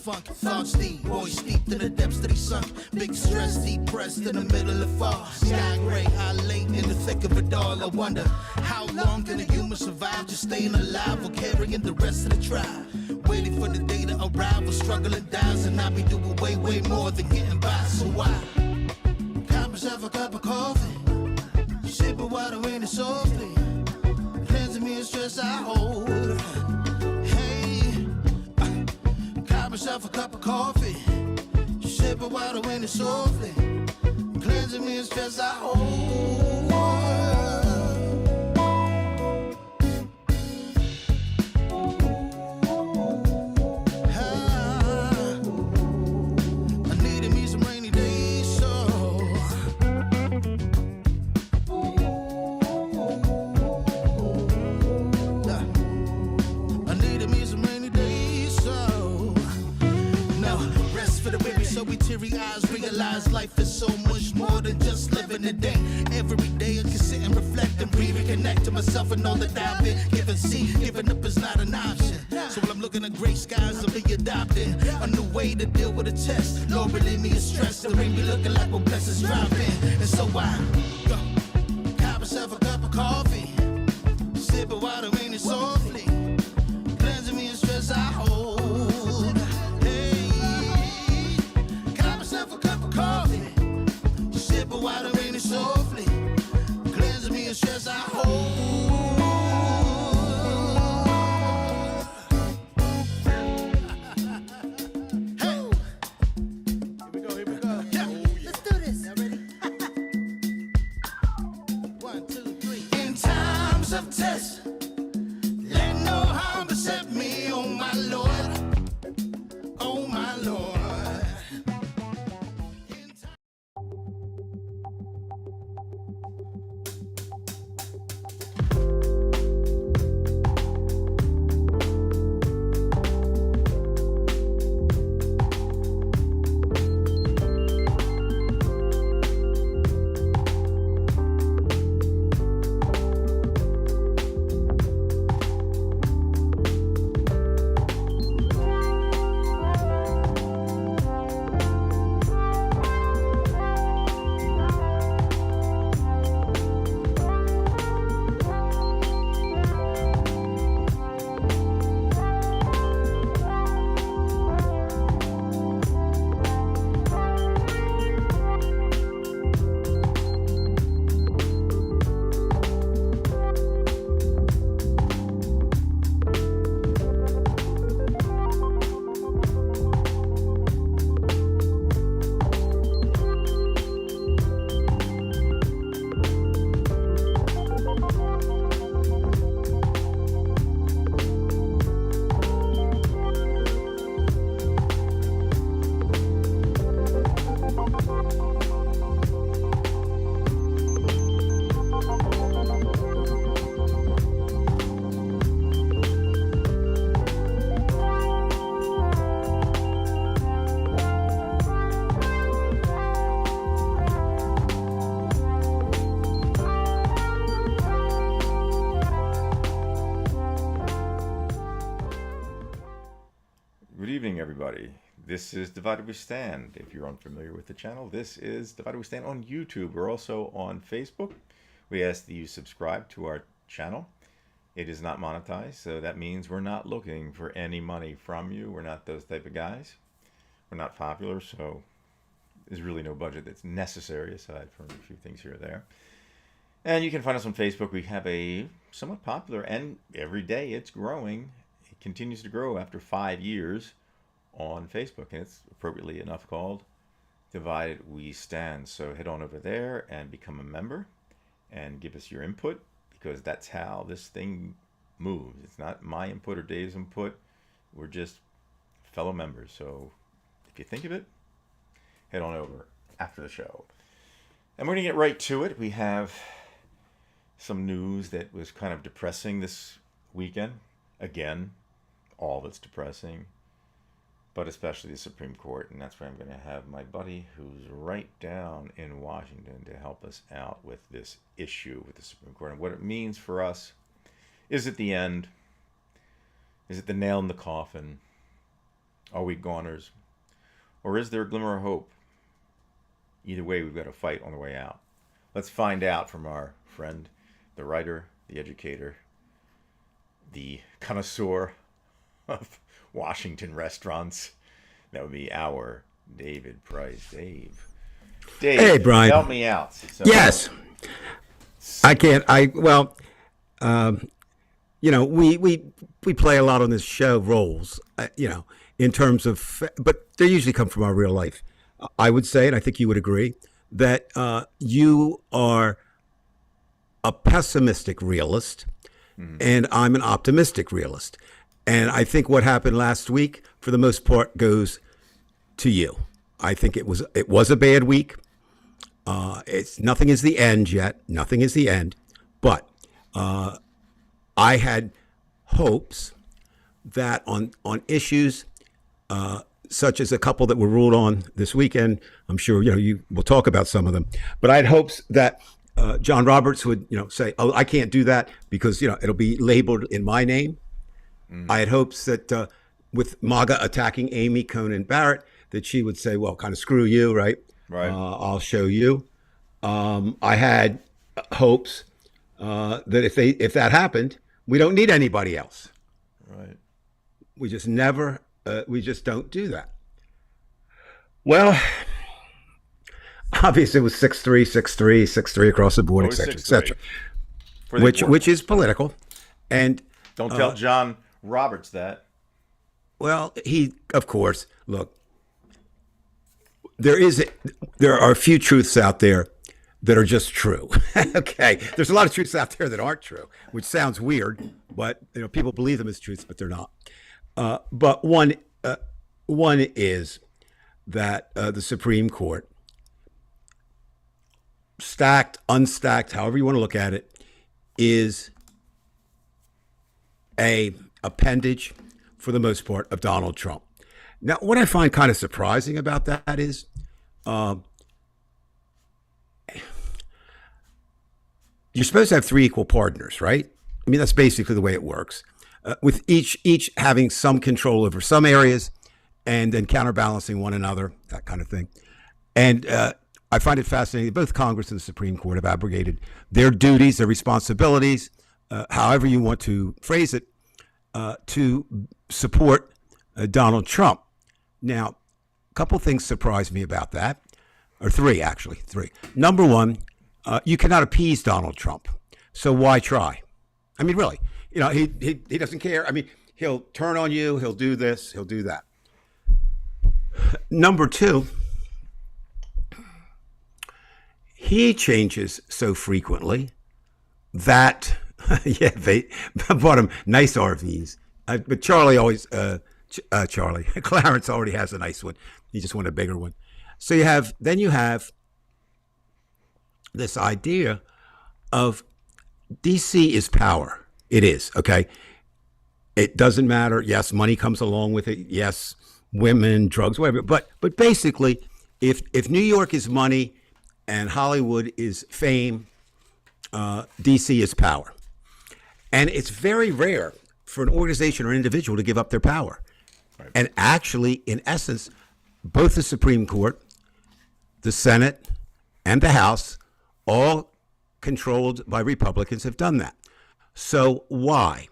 funk, thoughts deep, boys steeped in the depths that he sunk. Big stress, depressed in the middle of fall. Sky gray, I late in the thick of it all. I wonder, how long can a human survive just staying alive or carrying the rest of the tribe? Waiting for the day to arrive or struggling dies, and I be doing way, way more than getting by. So why? Got myself a cup of coffee, sipping water in it softly, cleansing me of stress I hold. Hey, got myself a cup of coffee, sipping water in it softly, cleansing me of stress I hold. Eyes realize life is so much more than just living a day. Every day I can sit and reflect and breathe and connect to myself and know that I've been given. See, giving up is not an option. So when I'm looking at gray skies, I'll be adopting a new way to deal with a test. Lord, relieve me of stress. The ring be looking like when blessings dropping. And so I got myself a cup of coffee, sipping water in it softly, cleansing me of stress I hold. Water in it softly, cleansing me of stress I hold. Hey, here we go. Yeah. Let's do this. Y'all ready? 1, 2, 3. In times of test, let no harm beset me, oh my Lord, oh my Lord. Everybody, this is Divided We Stand. If you're unfamiliar with the channel, this is Divided We Stand on YouTube. We're also on Facebook. We ask that you subscribe to our channel. It is not monetized, so that means we're not looking for any money from you. We're not those type of guys. We're not popular, so there's really no budget that's necessary aside from a few things here or there. And you can find us on Facebook. We have a somewhat popular, and every day it's growing. It continues to grow after 5 years on Facebook, and it's appropriately enough called Divided We Stand. So head on over there and become a member and give us your input, because that's how this thing moves. It's not my input or Dave's input. We're just fellow members. So if you think of it, head on over after the show. And we're going to get right to it. We have some news that was kind of depressing this weekend. Again, all that's depressing, but especially the Supreme Court. And that's where I'm going to have my buddy who's right down in Washington to help us out with this issue with the Supreme Court and what it means for us. Is it the end? Is it the nail in the coffin? Are we goners? Or is there a glimmer of hope? Either way, we've got a fight on the way out. Let's find out from our friend, the writer, the educator, the connoisseur of Washington restaurants. That would be our David Price. Dave, Hey, Brian. help me out. So, Yes, I can't. Um, we play a lot on this show roles, in terms of, but they usually come from our real life. I would say, and I think you would agree, that you are a pessimistic realist, and I'm an optimistic realist. And I think what happened last week, for the most part, goes to you. I think it was a bad week. It's nothing is the end yet. Nothing is the end. But I had hopes that on issues such as a couple that were ruled on this weekend, I'm sure you will talk about some of them. But I had hopes that John Roberts would say, "Oh, I can't do that because it'll be labeled in my name." I had hopes that with MAGA attacking Amy Coney Barrett, that she would say, "Well, kind of screw you, right? Right. I'll show you." I had hopes that if that happened, we don't need anybody else. Right. We just never, we just don't do that. Well, obviously it was 6-3, 6-3, 6-3 across the board, et Always cetera, et 6-3. cetera, For the work. which is political. And Don't tell John Roberts that. well, of course, look, there are a few truths out there that are just true. Okay, there's a lot of truths out there that aren't true, which sounds weird, but people believe them as truths, but they're not. But one is that the Supreme Court, stacked, unstacked, however you want to look at it, is a appendage, for the most part, of Donald Trump. Now, what I find kind of surprising about that is you're supposed to have three equal partners, right? I mean, that's basically the way it works, with each having some control over some areas and then counterbalancing one another, that kind of thing. And I find it fascinating that both Congress and the Supreme Court have abrogated their duties, their responsibilities, however you want to phrase it, to support Donald Trump. Now, a couple things surprised me about that, or three. Number one, you cannot appease Donald Trump, so why try? I mean, really, he doesn't care. I mean, he'll turn on you, he'll do this, he'll do that. Number two, he changes so frequently that, yeah, they bought him nice RVs. But Charlie always, Clarence already has a nice one. He just wanted a bigger one. So you have this idea of DC is power. It is, okay? It doesn't matter. Yes, money comes along with it. Yes, women, drugs, whatever. But basically, if New York is money and Hollywood is fame, DC is power. And it's very rare for an organization or individual to give up their power. Right. And actually, in essence, both the Supreme Court, the Senate, and the House, all controlled by Republicans, have done that. So why?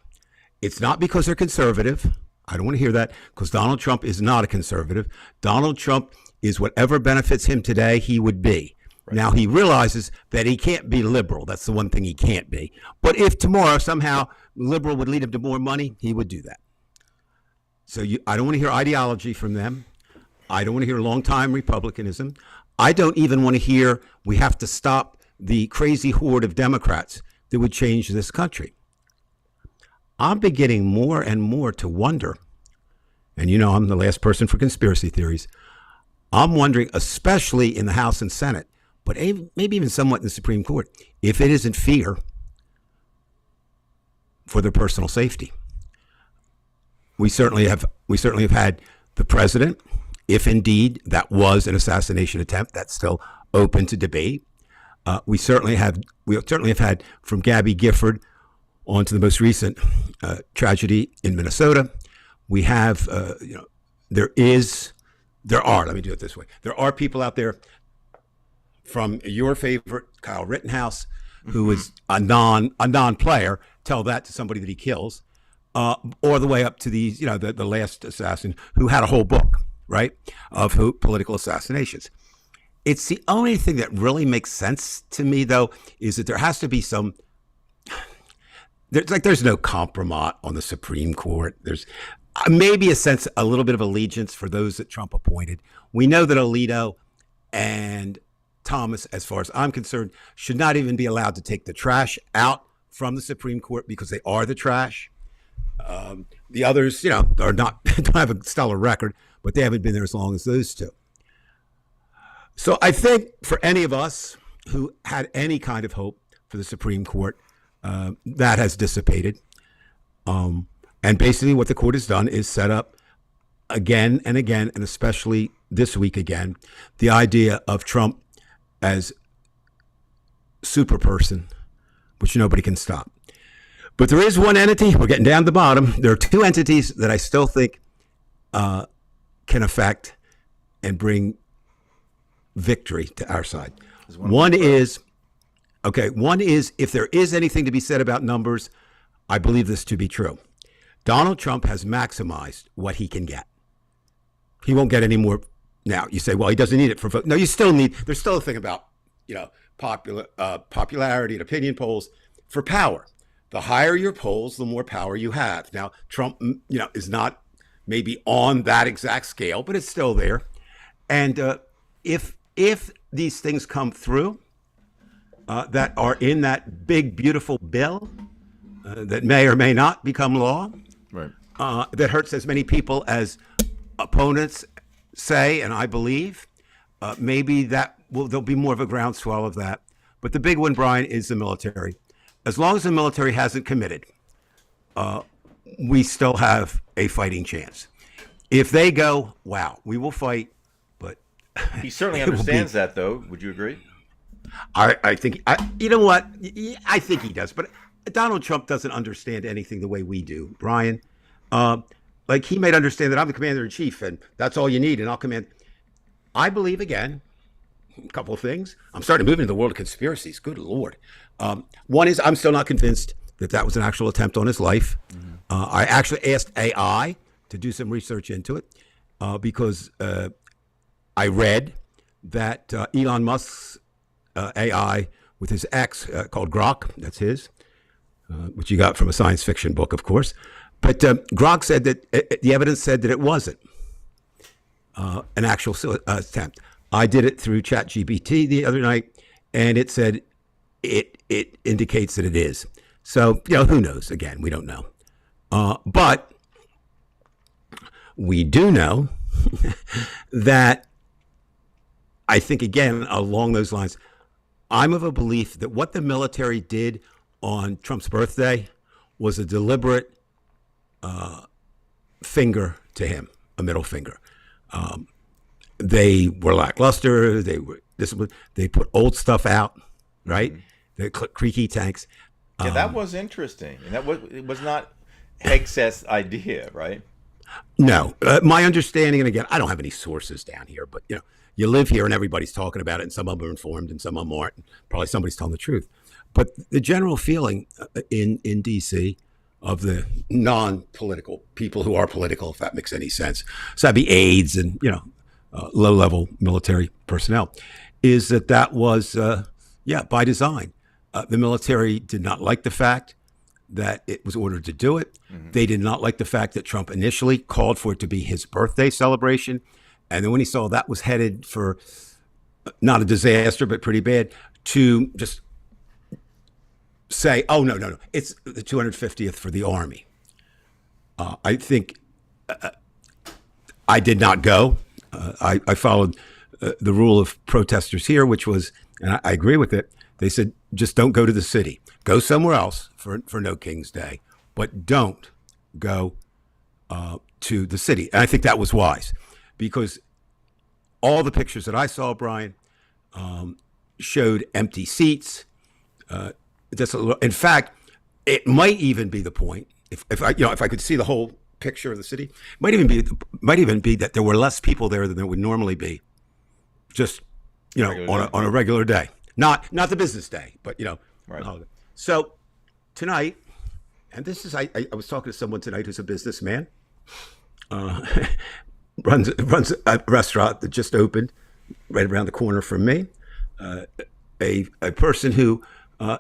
It's not because they're conservative. I don't want to hear that, because Donald Trump is not a conservative. Donald Trump is whatever benefits him today, he would be. Right. Now, he realizes that he can't be liberal. That's the one thing he can't be. But if tomorrow somehow liberal would lead him to more money, he would do that. So I don't want to hear ideology from them. I don't want to hear long-time Republicanism. I don't even want to hear we have to stop the crazy horde of Democrats that would change this country. I'm beginning more and more to wonder, and I'm the last person for conspiracy theories. I'm wondering, especially in the House and Senate, but maybe even somewhat in the Supreme Court, if it isn't fear for their personal safety. We certainly have had the president, if indeed that was an assassination attempt, that's still open to debate. We certainly have had from Gabby Gifford on to the most recent tragedy in Minnesota. We have let me do it this way. There are people out there from your favorite Kyle Rittenhouse, who is a non-player, tell that to somebody that he kills, or the way up to these, the last assassin who had a whole book, right, of political assassinations. It's the only thing that really makes sense to me, though, is that there has to be there's no compromise on the Supreme Court. There's maybe a little bit of allegiance for those that Trump appointed. We know that Alito and Thomas, as far as I'm concerned, should not even be allowed to take the trash out from the Supreme Court because they are the trash. The others, are not don't have a stellar record, but they haven't been there as long as those two. So I think for any of us who had any kind of hope for the Supreme Court, that has dissipated. And basically what the court has done is set up again and again, and especially this week again, the idea of Trump as super person, which nobody can stop. But there is one entity, we're getting down to the bottom. There are two entities that I still think can affect and bring victory to our side. One is if there is anything to be said about numbers, I believe this to be true. Donald Trump has maximized what he can get. He won't get any more. Now you say, well, he doesn't need it for vote. No, there's still a thing about, popularity and opinion polls for power. The higher your polls, the more power you have. Now, Trump, is not maybe on that exact scale, but it's still there. And if these things come through that are in that big, beautiful bill that may or may not become law, right, that hurts as many people as opponents say, and I believe, maybe there'll be more of a groundswell of that. But the big one, Brian, is the military. As long as the military hasn't committed, we still have a fighting chance. If they go, wow, we will fight, but he certainly understands that, though. Would you agree? I think, you know what? I think he does, but Donald Trump doesn't understand anything the way we do, Brian. Like he might understand that I'm the commander in chief and that's all you need and I'll command. I believe, again, a couple of things. I'm starting to move into the world of conspiracies. Good Lord. One is I'm still not convinced that was an actual attempt on his life. Mm-hmm. I actually asked AI to do some research into it because I read that Elon Musk's AI with his X called Grok, that's his, which you got from a science fiction book, of course. But Grok said that the evidence said that it wasn't an actual attempt. I did it through ChatGPT the other night, and it said it indicates that it is. So, who knows? Again, we don't know. But we do know that I think, again, along those lines, I'm of a belief that what the military did on Trump's birthday was a deliberate finger to him, a middle finger. They were lackluster. They were disciplined. They put old stuff out, right? The creaky tanks. Yeah, that was interesting. And it was not Hegseth's idea, right? No. My understanding, and again, I don't have any sources down here, but, you live here and everybody's talking about it, and some of them are informed and some of them aren't. Probably somebody's telling the truth. But the general feeling in D.C. of the non-political people who are political, if that makes any sense, so that'd be aides and, low-level military personnel, is that was, by design. The military did not like the fact that it was ordered to do it. Mm-hmm. They did not like the fact that Trump initially called for it to be his birthday celebration. And then when he saw that was headed for not a disaster, but pretty bad, to just say, oh, no, it's the 250th for the Army. I think I did not go. I followed the rule of protesters here, which was, and I agree with it, they said, just don't go to the city. Go somewhere else for No King's Day, but don't go to the city. And I think that was wise because all the pictures that I saw, Brian, showed empty seats. In fact, it might even be the point, if I could see the whole picture of the city. Might even be that there were less people there than there would normally be, just on a regular day, not the business day, but Right. So tonight, and this is I was talking to someone tonight who's a businessman, runs a restaurant that just opened right around the corner from me. A person who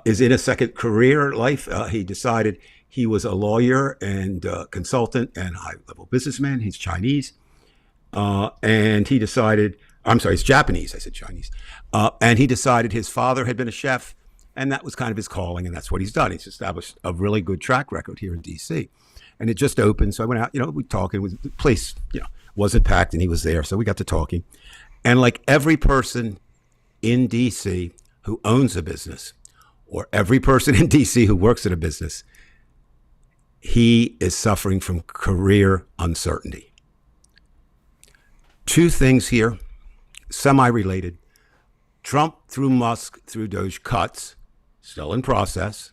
is in a second career life. He decided he was a lawyer and consultant and high-level businessman. He's Chinese. And he decided, I'm sorry, he's Japanese. I said Chinese. And he decided his father had been a chef, and that was kind of his calling, and that's what he's done. He's established a really good track record here in D.C. And it just opened, so I went out, we talking. The place, wasn't packed, and he was there, so we got to talking. And like every person in D.C. who owns a business, or every person in D.C. who works at a business, he is suffering from career uncertainty. Two things here, semi-related. Trump through Musk through Doge cuts, still in process.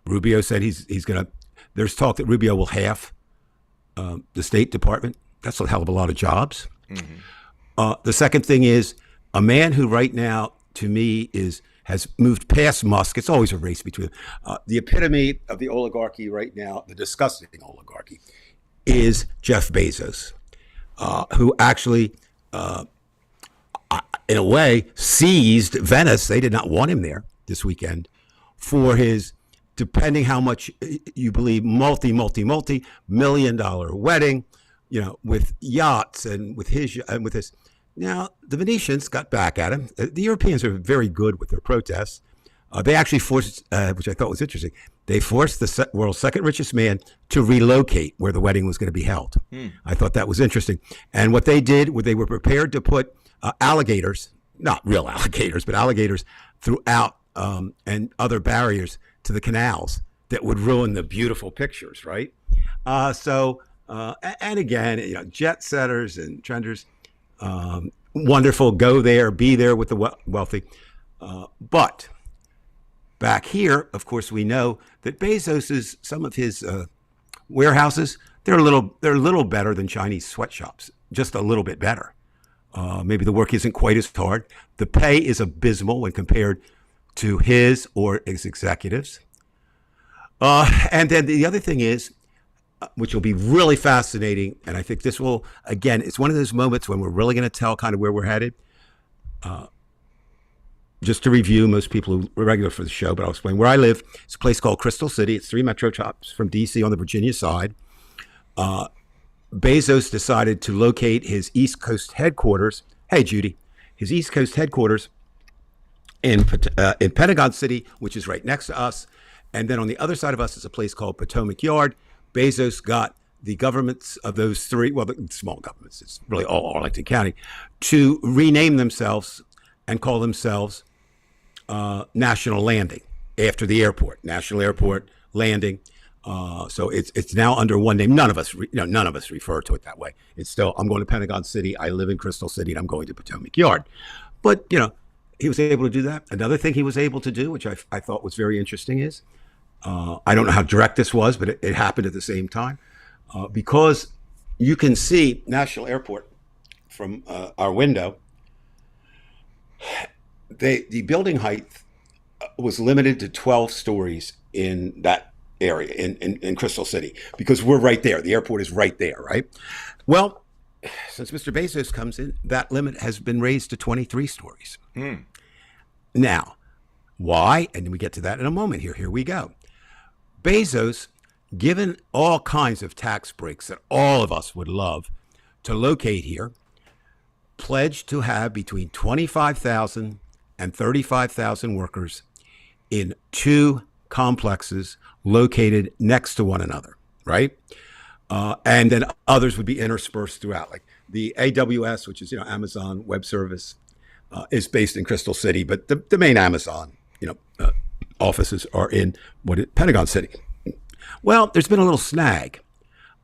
Rubio said he's going to, there's talk that Rubio will half the State Department. That's a hell of a lot of jobs. Mm-hmm. The second thing is a man who right now, to me, has moved past Musk. It's always a race between the epitome of the oligarchy right now, the disgusting oligarchy, is Jeff Bezos, who actually, in a way, seized Venice. They did not want him there this weekend for his, depending how much you believe, multi-million-dollar wedding, with yachts and with his. Now, the Venetians got back at him. The Europeans are very good with their protests. They actually forced, which I thought was interesting, they forced the world's second richest man to relocate where the wedding was going to be held. I thought that was interesting. And what they did was they were prepared to put alligators, not real alligators, but alligators throughout and other barriers to the canals that would ruin the beautiful pictures, right? And again, jet setters and trenders, wonderful, go there, be there with the wealthy. But back here, of course, we know that Bezos's, some of his warehouses, they're a little better than Chinese sweatshops, just a little bit better. Maybe the work isn't quite as hard. The pay is abysmal when compared to his or his executives. And then the other thing is, which will be really fascinating, and I think this will, again, it's one of those moments when we're really going to tell kind of where we're headed. Just to review, most people who are regular for the show, but I'll explain. Where I live, it's a place called Crystal City. It's 3 metro stops from D.C. on the Virginia side. Bezos decided to locate his East Coast headquarters. Hey, Judy. His East Coast headquarters in Pentagon City, which is right next to us. And then on the other side of us is a place called Potomac Yard. Bezos got the governments of those three, well, the small governments, it's really all Arlington County, to rename themselves and call themselves National Landing after the airport, National Airport Landing. So it's now under one name. None of us refer to it that way. It's still, I'm going to Pentagon City. I live in Crystal City, and I'm going to Potomac Yard. But he was able to do that. Another thing he was able to do, which I thought was very interesting, is I don't know how direct this was, but it happened at the same time, because you can see National Airport from our window. The building height was limited to 12 stories in that area in Crystal City, because we're right there. The airport is right there, right? Well, since Mr. Bezos comes in, that limit has been raised to 23 stories. Now, why? And we get to that in a moment here. Here we go. Bezos, given all kinds of tax breaks that all of us would love to locate here, pledged to have between 25,000 and 35,000 workers in 2 complexes located next to one another, right? And then others would be interspersed throughout, like the AWS, which is Amazon Web Service, is based in Crystal City, but the main Amazon offices are in Pentagon City. Well, there's been a little snag.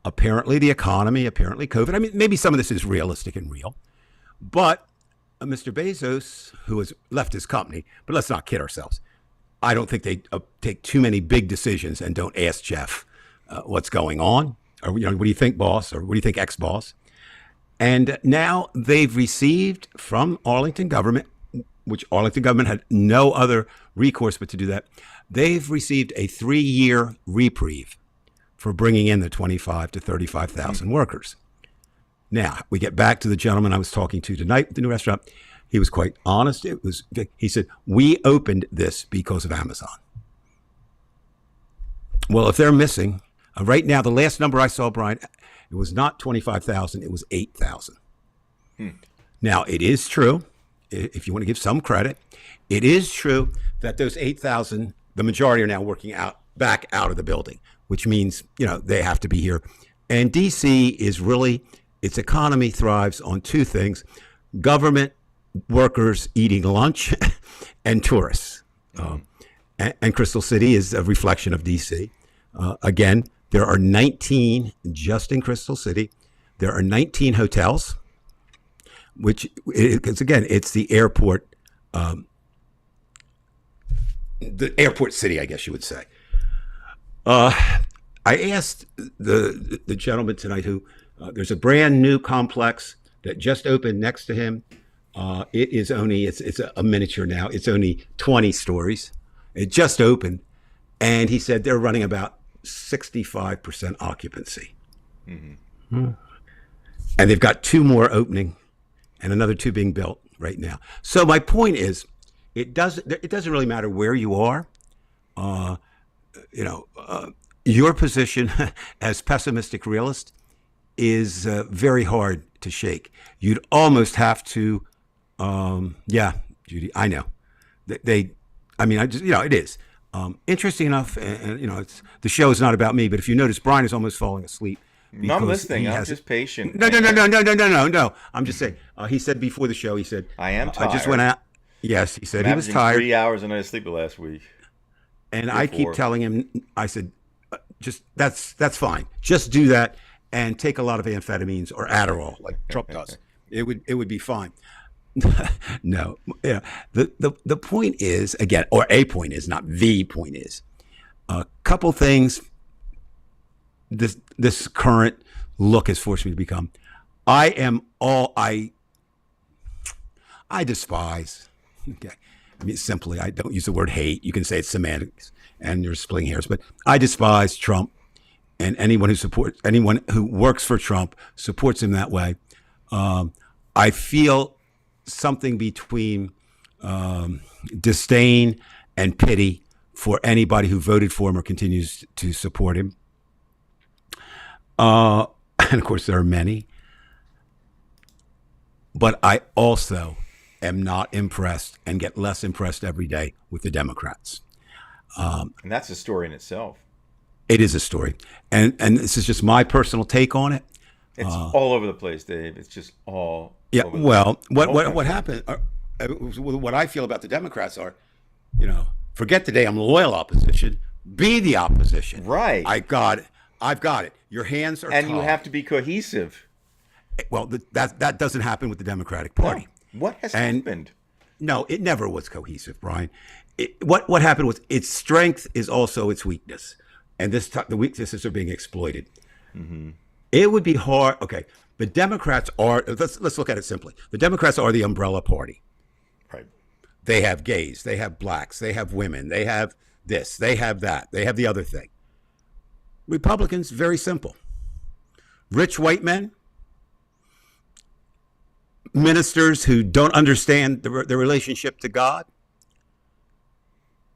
Apparently the economy, apparently COVID. I mean, maybe some of this is realistic and real, but Mr. Bezos, who has left his company, but let's not kid ourselves. I don't think they take too many big decisions and don't ask Jeff what's going on. Or, what do you think, boss? Or what do you think, ex-boss? And now they've received from Arlington government, which Arlington government had no other recourse but to do that. They've received a 3-year reprieve for bringing in the 25 to 35,000 workers. Now, we get back to the gentleman I was talking to tonight at the new restaurant. He was quite honest. He said, we opened this because of Amazon. Well, if they're missing, right now, the last number I saw, Brian, it was not 25,000, it was 8,000. Now, it is true, if you want to give some credit, it is true that those 8,000, the majority are now working back out of the building, which means, they have to be here. And DC is really, its economy thrives on two things: government workers eating lunch and tourists. And Crystal City is a reflection of DC. Again, there are 19, just in Crystal City, there are 19 hotels, which, again, it's the airport city, I guess you would say. I asked the gentleman tonight who, there's a brand new complex that just opened next to him. It is only, it's a miniature now. It's only 20 stories. It just opened. And he said they're running about 65% occupancy. Mm-hmm. And they've got 2 more opening and another 2 being built right now. So my point is, it doesn't really matter where you are. Your position as pessimistic realist is very hard to shake. You'd almost have to, Judy, I know. It is. Interesting enough, and it's, the show is not about me, but if you notice, Brian is almost falling asleep. No, I'm listening. I'm just patient. No. I'm just saying. He said before the show, he said, I am tired. I just went out. Yes, he said I'm he was tired. 3 hours a night of sleep the last week. And I keep telling him, I said, just that's fine. Just do that and take a lot of amphetamines or Adderall, like Trump does. It would be fine. No, yeah. The point is, again, or a point is, not the point is, a couple things. This current look has forced me to become. I despise. Okay, I mean, simply, I don't use the word hate. You can say it's semantics, and you're splitting hairs, but I despise Trump, and anyone who works for Trump supports him that way. I feel something between disdain and pity for anybody who voted for him or continues to support him. And of course, there are many. But I also am not impressed and get less impressed every day with the Democrats. And that's a story in itself. It is a story. And this is just my personal take on it. It's all over the place, Dave. It's just all over well, what happened, what I feel about the Democrats are, forget the damn loyal opposition, be the opposition. Right. I've got it. Your hands are and tied. you have to be cohesive. Well, that doesn't happen with the Democratic Party. No. What has happened? No, it never was cohesive, Brian. What happened was its strength is also its weakness. And the weaknesses are being exploited. Mm-hmm. It would be hard. Okay, the Democrats are, let's look at it simply. The Democrats are the umbrella party. Right. They have gays, they have blacks, they have women, they have this, they have that, they have the other thing. Republicans, very simple. Rich white men, ministers who don't understand the relationship to God,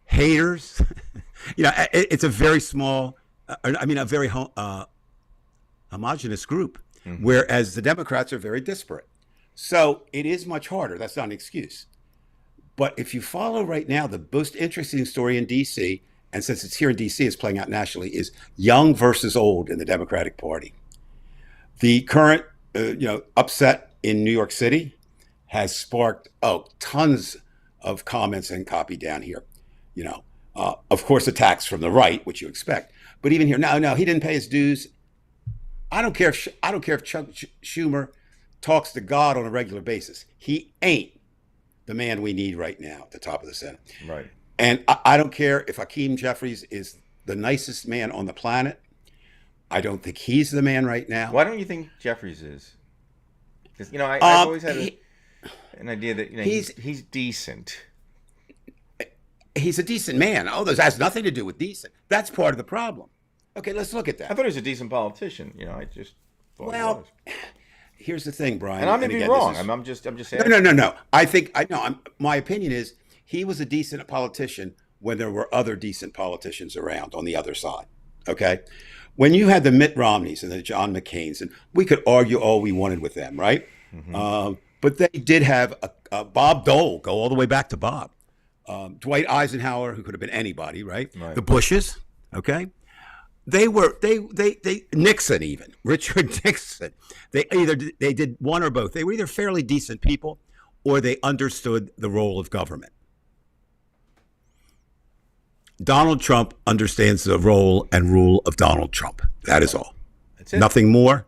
haters. It's a very small, a very homogenous group, mm-hmm. Whereas the Democrats are very disparate. So it is much harder. That's not an excuse. But if you follow right now, the most interesting story in D.C., and since it's here in D.C., it's playing out nationally, is young versus old in the Democratic Party. The current, upset in New York City has sparked tons of comments and copy down here. Of course, attacks from the right, which you expect. But even here, no, he didn't pay his dues. I don't care if Chuck Schumer talks to God on a regular basis. He ain't the man we need right now at the top of the Senate. Right. And I don't care if Hakeem Jeffries is the nicest man on the planet. I don't think he's the man right now. Why don't you think Jeffries is? Because I've always had an idea that he's decent. He's a decent man. Oh, that has nothing to do with decent. That's part of the problem. Okay, let's look at I that. thought he was a decent politician. I just thought he Well, was. here's the thing, Brian. And I may be again, wrong. this is- I'm just saying. No. My opinion is he was a decent politician when there were other decent politicians around on the other side. Okay, when you had the Mitt Romneys and the John McCains, and we could argue all we wanted with them, right? But they did have a Bob Dole, go all the way back to Bob. Dwight Eisenhower, who could have been anybody, right? The Bushes, okay? They Nixon, even Richard Nixon. They did one or both. They were either fairly decent people or they understood the role of government. Donald Trump understands the role and rule of Donald Trump. That is all. That's it. Nothing more.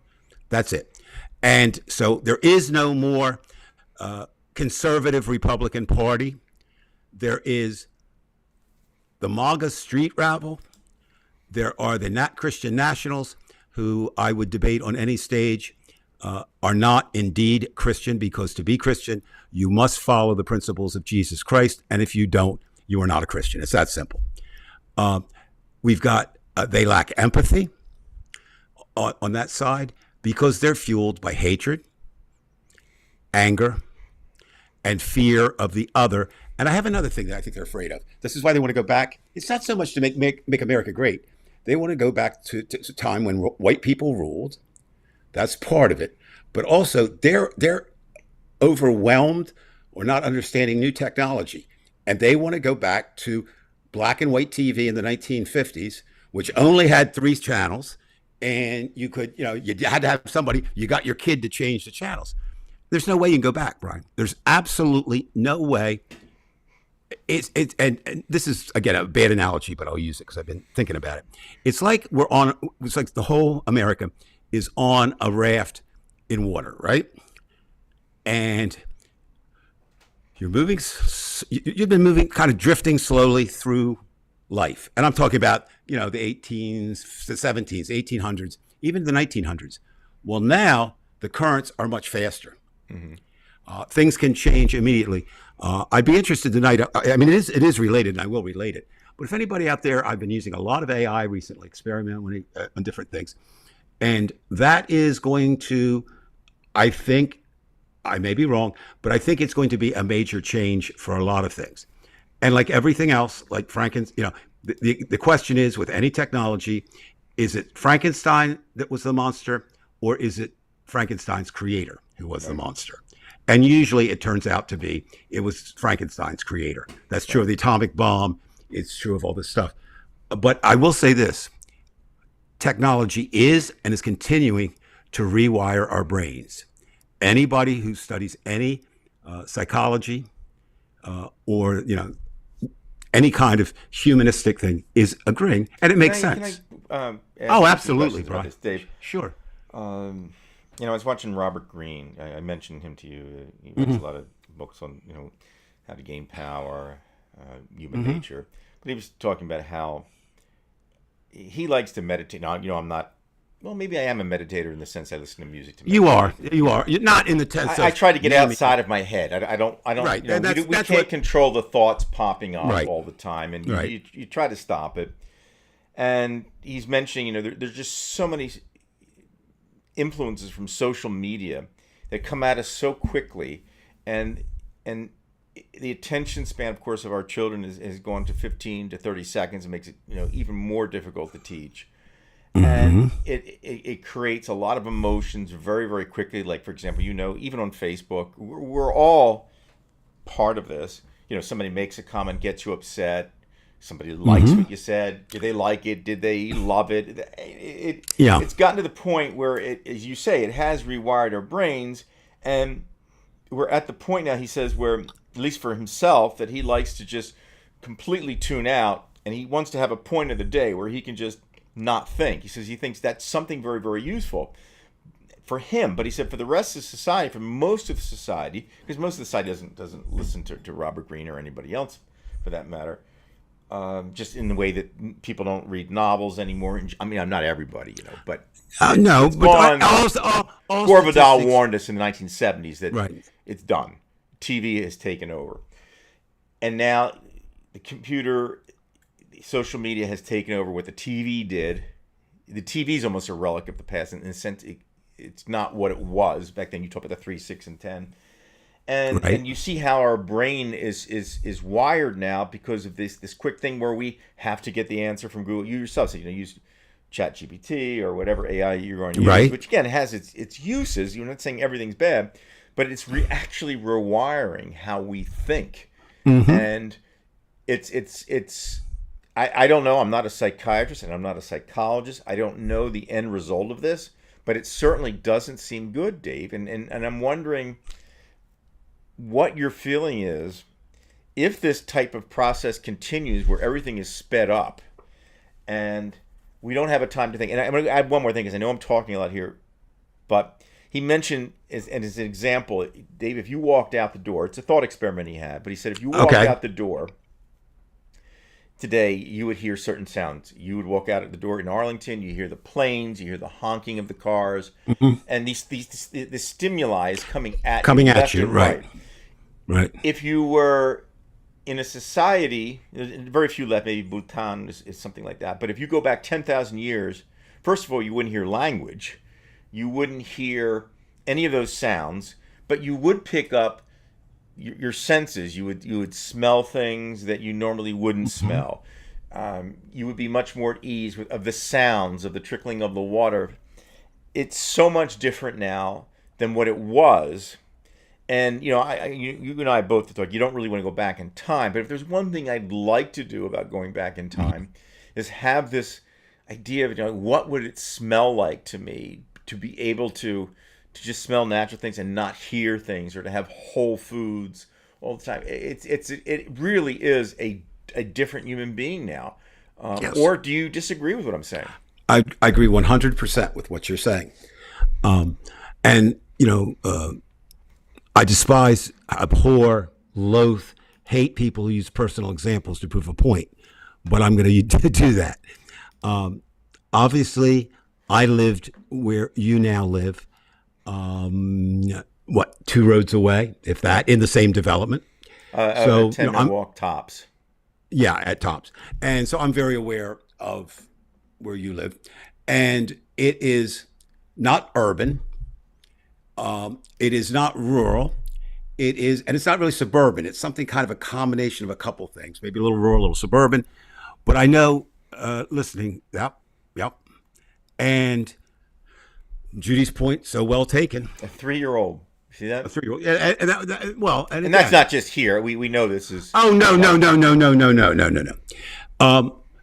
That's it. And so there is no more conservative Republican Party. There is the MAGA street rabble. There are the Christian nationals who I would debate on any stage are not indeed Christian, because to be Christian, you must follow the principles of Jesus Christ. And if you don't, you are not a Christian. It's that simple. We've got, they lack empathy on that side because they're fueled by hatred, anger, and fear of the other. And I have another thing that I think they're afraid of. This is why they want to go back. It's not so much to make America great. They want to go back to a time when white people ruled. That's part of it. But also they're overwhelmed or not understanding new technology. And they want to go back to black and white TV in the 1950s, which only had 3 channels. And you could, you had to have somebody, you got your kid to change the channels. There's no way you can go back, Brian. There's absolutely no way. And this is, again, a bad analogy, but I'll use it because I've been thinking about it. It's like it's like the whole America is on a raft in water, right? And you've been moving, kind of drifting slowly through life. And I'm talking about, the 18s, the 17s, 1800s, even the 1900s. Well, now the currents are much faster. Things can change immediately. I'd be interested tonight. I mean, it is related, and I will relate it. But if anybody out there, I've been using a lot of AI recently, experimenting on different things. And that is going to, I think, I may be wrong, but I think it's going to be a major change for a lot of things. And like everything else, like Frankenstein, the question is, with any technology, is it Frankenstein that was the monster, or is it Frankenstein's creator who was the monster? And usually it turns out to be, it was Frankenstein's creator. That's true of the atomic bomb. It's true of all this stuff. But I will say this, technology is and is continuing to rewire our brains. Anybody who studies any psychology or, any kind of humanistic thing is agreeing, and it makes sense. Ask Oh, you a few absolutely, questions about Brian. this, Dave. Sure. I was watching Robert Greene. I mentioned him to you. He writes a lot of books on, how to gain power, human nature. But he was talking about how he likes to meditate. Now, I'm not. Well, maybe I am a meditator in the sense I listen to music to meditate. You are. You're not in the sense I of try to get naming- outside of my head. I don't. Right, we and that's can't what- control the thoughts popping up Right. all the time, and Right. you try to stop it. And he's mentioning, there's just so many influences from social media that come at us so quickly, and the attention span, of course, of our children has gone to 15 to 30 seconds. It makes it even more difficult to teach. And it creates a lot of emotions very, very quickly. Like, for example, even on Facebook, we're all part of this. Somebody makes a comment, gets you upset. Somebody likes what you said. Did they like it? Did they love it? It's gotten to the point where, as you say, it has rewired our brains. And we're at the point now, he says, where, at least for himself, that he likes to just completely tune out. And he wants to have a point of the day where he can just not think. He says he thinks that's something very, very useful for him. But he said for the rest of society, for most of society, because most of society doesn't listen to Robert Greene or anybody else for that matter, just in the way that people don't read novels anymore. I mean, I'm not everybody, but No, it's but gone. all Gore Vidal statistics- warned us in the 1970s that Right. it's done. TV has taken over. And now the computer, social media has taken over what the TV did. The TV is almost a relic of the past in the sense it's not what it was. Back then you talked about the 3, 6, and 10. And Right. and you see how our brain is wired now because of this quick thing where we have to get the answer from Google. You yourself said, use ChatGPT or whatever AI you're going to use, Right. which again has its uses. You're not saying everything's bad, but it's actually rewiring how we think. And I don't know. I'm not a psychiatrist and I'm not a psychologist. I don't know the end result of this, but it certainly doesn't seem good, Dave. And I'm wondering what your feeling is if this type of process continues where everything is sped up and we don't have a time to think. And I'm going to add one more thing because I know I'm talking a lot here, but he mentioned, as an example, Dave, if you walked out the door, it's a thought experiment he had, but he said if you walked Okay. out the door today, you would hear certain sounds. You would walk out at the door in Arlington, you hear the planes, you hear the honking of the cars, and the stimuli is coming at left you, and right. Right. If you were in a society, very few left, maybe Bhutan is something like that, but if you go back 10,000 years, first of all, you wouldn't hear language. You wouldn't hear any of those sounds, but you would pick up your senses. You would smell things that you normally wouldn't smell. You would be much more at ease of the sounds of the trickling of the water. It's so much different now than what it was. And you and I both thought you don't really want to go back in time. But if there's one thing I'd like to do about going back in time, is have this idea of what would it smell like to me to be able to just smell natural things and not hear things, or to have whole foods all the time. It really is a different human being now. Yes. Or do you disagree with what I'm saying? I agree 100% with what you're saying. And, I despise, abhor, loathe, hate people who use personal examples to prove a point, but I'm going to do that. Obviously, I lived where you now live, 2 roads away, if that, in the same development. So, 10-minute walk tops. Yeah, at tops. And so I'm very aware of where you live. And it is not urban. It is not rural. And it's not really suburban. It's something kind of a combination of a couple things, maybe a little rural, a little suburban. But I know, listening, yep. And Judy's point, so well taken. A 3-year-old. See that? A 3-year-old. Yeah, and And that's not just here. We know this is. Oh, no.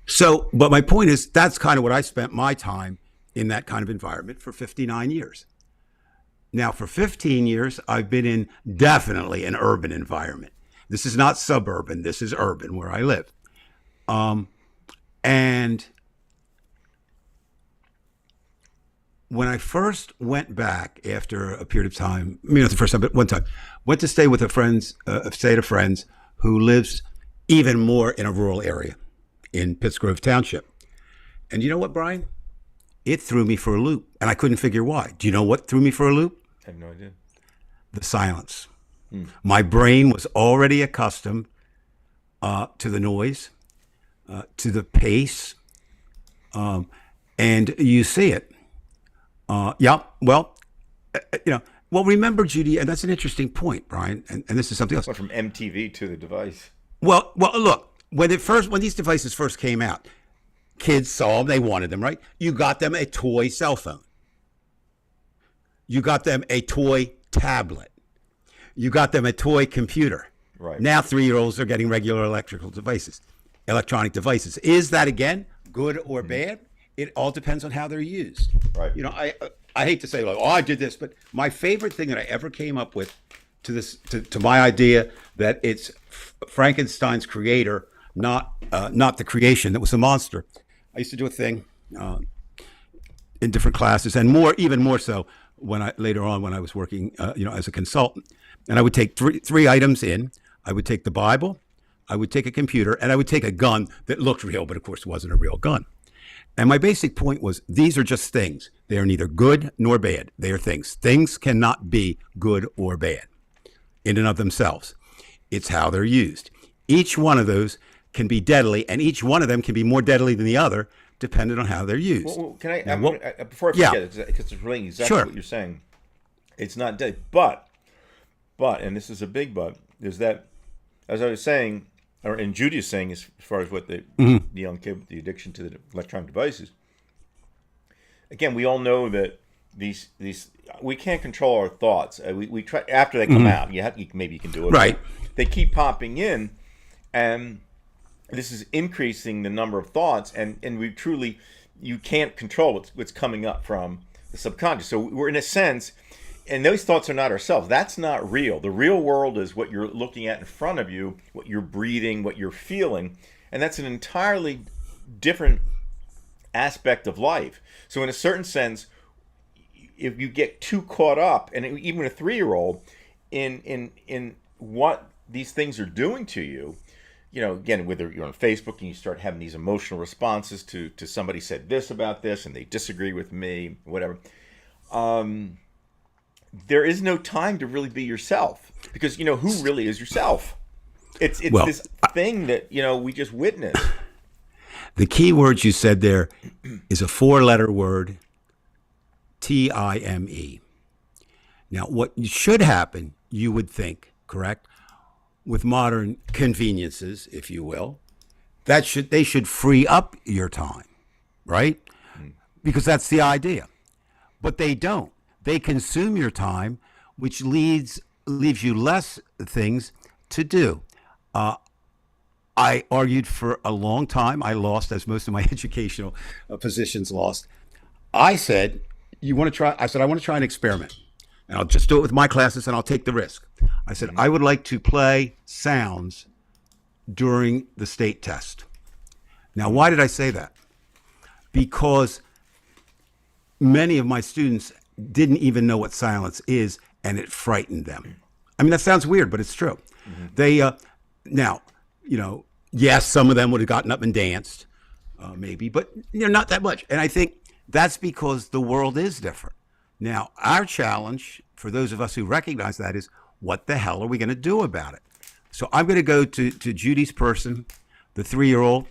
So, but my point is, that's kind of what I spent my time in, that kind of environment for 59 years. Now, for 15 years, I've been in definitely an urban environment. This is not suburban. This is urban where I live. And when I first went back after a period of time, not the first time, but one time, went to stay with a set of friends who lives even more in a rural area in Pittsgrove Township. And you know what, Brian? It threw me for a loop, and I couldn't figure why. Do you know what threw me for a loop? I have no idea. The silence. My brain was already accustomed to the noise, to the pace, and you see it. Well, remember, Judy, and that's an interesting point, Brian, and this is something else. Went from MTV to the device. Well, look, when these devices first came out, kids saw them, they wanted them, right? You got them a toy cell phone. You got them a toy tablet. You got them a toy computer. Right. Now 3-year-olds are getting regular electronic devices. Is that, again, good or bad? It all depends on how they're used. Right. I hate to say, like, I did this, but my favorite thing that I ever came up with to my idea that it's Frankenstein's creator, not the creation that was the monster. I used to do a thing in different classes, and even more so later on when I was working, as a consultant. And I would take three items in. I would take the Bible, I would take a computer and I would take a gun that looked real, but of course wasn't a real gun. And my basic point was these are just things. They are neither good nor bad. They are things. Things cannot be good or bad in and of themselves. It's how they're used. Each one of those can be deadly, and each one of them can be more deadly than the other, depending on how they're used. Well, can I, Now, before I forget, because it's relating exactly Sure. what you're saying, it's not dead. But, and this is a big but, is that, as I was saying, and Judy is saying, as far as what the young kid with the addiction to the electronic devices, again, we all know that these we can't control our thoughts. We try after they come out. Maybe you can do it. Right. They keep popping in, and this is increasing the number of thoughts, and we truly, you can't control what's coming up from the subconscious. So we're in a sense, and those thoughts are not ourselves. That's not real. The real world is what you're looking at in front of you, what you're breathing, what you're feeling, and that's an entirely different aspect of life. So in a certain sense, if you get too caught up, and even a 3-year-old, in what these things are doing to you, you know, again, whether you're on Facebook and you start having these emotional responses to somebody said this about this and they disagree with me, whatever, there is no time to really be yourself, because, you know, who really is yourself? It's this thing that, you know, we just witnessed. The key word you said there is a 4-letter word, TIME. Now, what should happen, you would think, correct, with modern conveniences, if you will, they should free up your time, right? Because that's the idea. But they don't. They consume your time, which leaves you less things to do. I argued for a long time. I lost, as most of my educational positions lost. I said, "You want to try?" I said, "I want to try an experiment, and I'll just do it with my classes, and I'll take the risk." I said, "I would like to play sounds during the state test." Now, why did I say that? Because many of my students didn't even know what silence is, and it frightened them. I mean, that sounds weird, but it's true. They now, you know, yes, some of them would have gotten up and danced, maybe, but you know, not that much. And I think that's because the world is different. Now, our challenge for those of us who recognize that is, what the hell are we going to do about it? So I'm going to go to Judy's person, the 3-year-old,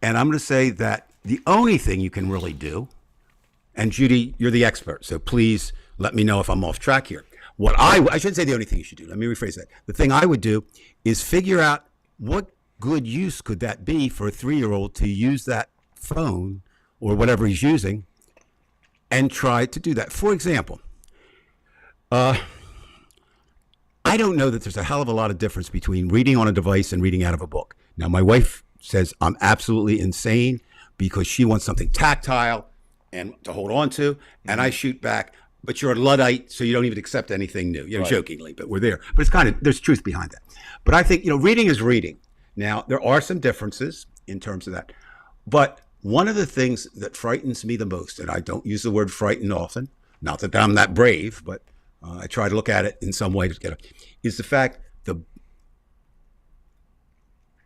and I'm going to say that the only thing you can really do, and Judy, you're the expert, so please let me know if I'm off track here. What I shouldn't say the only thing you should do. Let me rephrase that. The thing I would do is figure out what good use could that be for a 3-year-old to use that phone or whatever he's using and try to do that. For example, I don't know that there's a hell of a lot of difference between reading on a device and reading out of a book. Now, my wife says I'm absolutely insane because she wants something tactile and to hold on to, and I shoot back, but you're a Luddite, so you don't even accept anything new, you know, right. Jokingly, but we're there. But it's kind of, there's truth behind that. But I think, you know, reading is reading. Now, there are some differences in terms of that. But one of the things that frightens me the most, and I don't use the word frighten often, not that I'm that brave, but I try to look at it in some way to get it, is the fact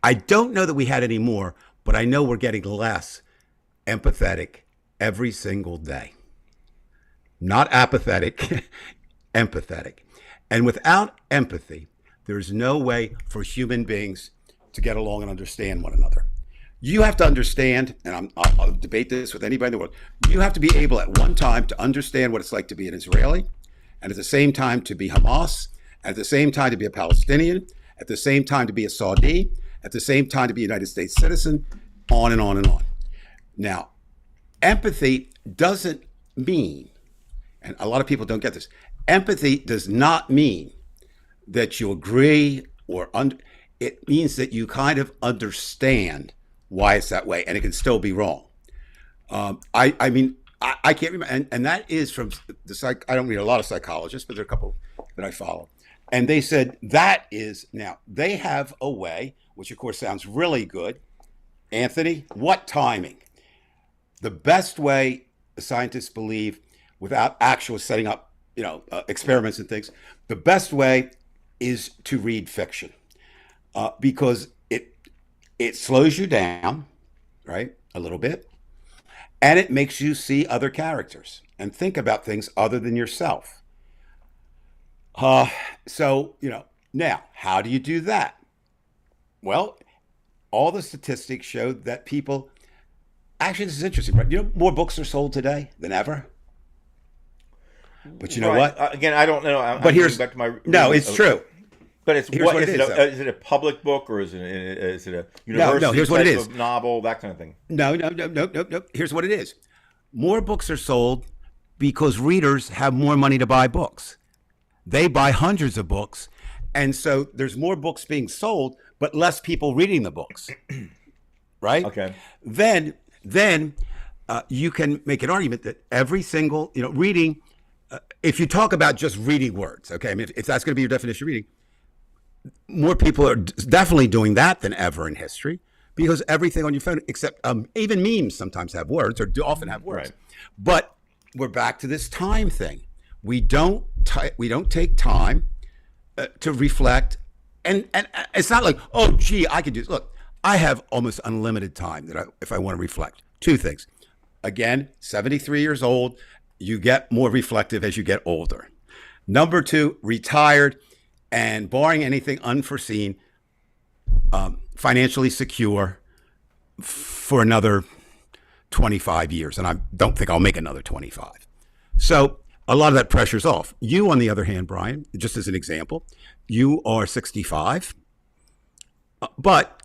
I don't know that we had any more, but I know we're getting less empathetic every single day. Not apathetic, empathetic. And without empathy, there's no way for human beings to get along and understand one another. You have to understand, and I'll debate this with anybody in the world, you have to be able at one time to understand what it's like to be an Israeli, and at the same time to be Hamas, at the same time to be a Palestinian, at the same time to be a Saudi, at the same time to be a United States citizen, on and on and on. Now, empathy doesn't mean, and a lot of people don't get this, empathy does not mean that you agree or it means that you kind of understand why it's that way, and it can still be wrong. I mean, I can't remember, and that is from the I don't read a lot of psychologists, but there are a couple that I follow. And they said that is, now, they have a way, which of course sounds really good. Anthony, what timing? The best way, the scientists believe, without actual setting up, you know, experiments and things, the best way is to read fiction, because it It slows you down, right? A little bit. And it makes you see other characters and think about things other than yourself. So, now, how do you do that? Well, all the statistics show that people, actually, this is interesting, right? More books are sold today than ever. But you know Right. what? Again, I don't know. But here's, back to my no, it's true. But it's Here's what it is, though. is it a public book or is it a university here's what type it is. of novel, that kind of thing? No. Here's what it is. More books are sold because readers have more money to buy books. They buy hundreds of books. And so there's more books being sold, but less people reading the books. Right? Okay. Then you can make an argument that every single, reading, if you talk about just reading words, okay, I mean, if that's going to be your definition of reading, more people are definitely doing that than ever in history, because everything on your phone, except even memes sometimes have words, or do often have words. Right. But we're back to this time thing. We don't take time to reflect, and it's not like, oh, gee, I could do this. Look, I have almost unlimited time if I want to reflect. Two things. Again, 73 years old, you get more reflective as you get older. Number two, retired, and barring anything unforeseen, financially secure for another 25 years. And I don't think I'll make another 25. So a lot of that pressure's off. You, on the other hand, Brian, just as an example, you are 65,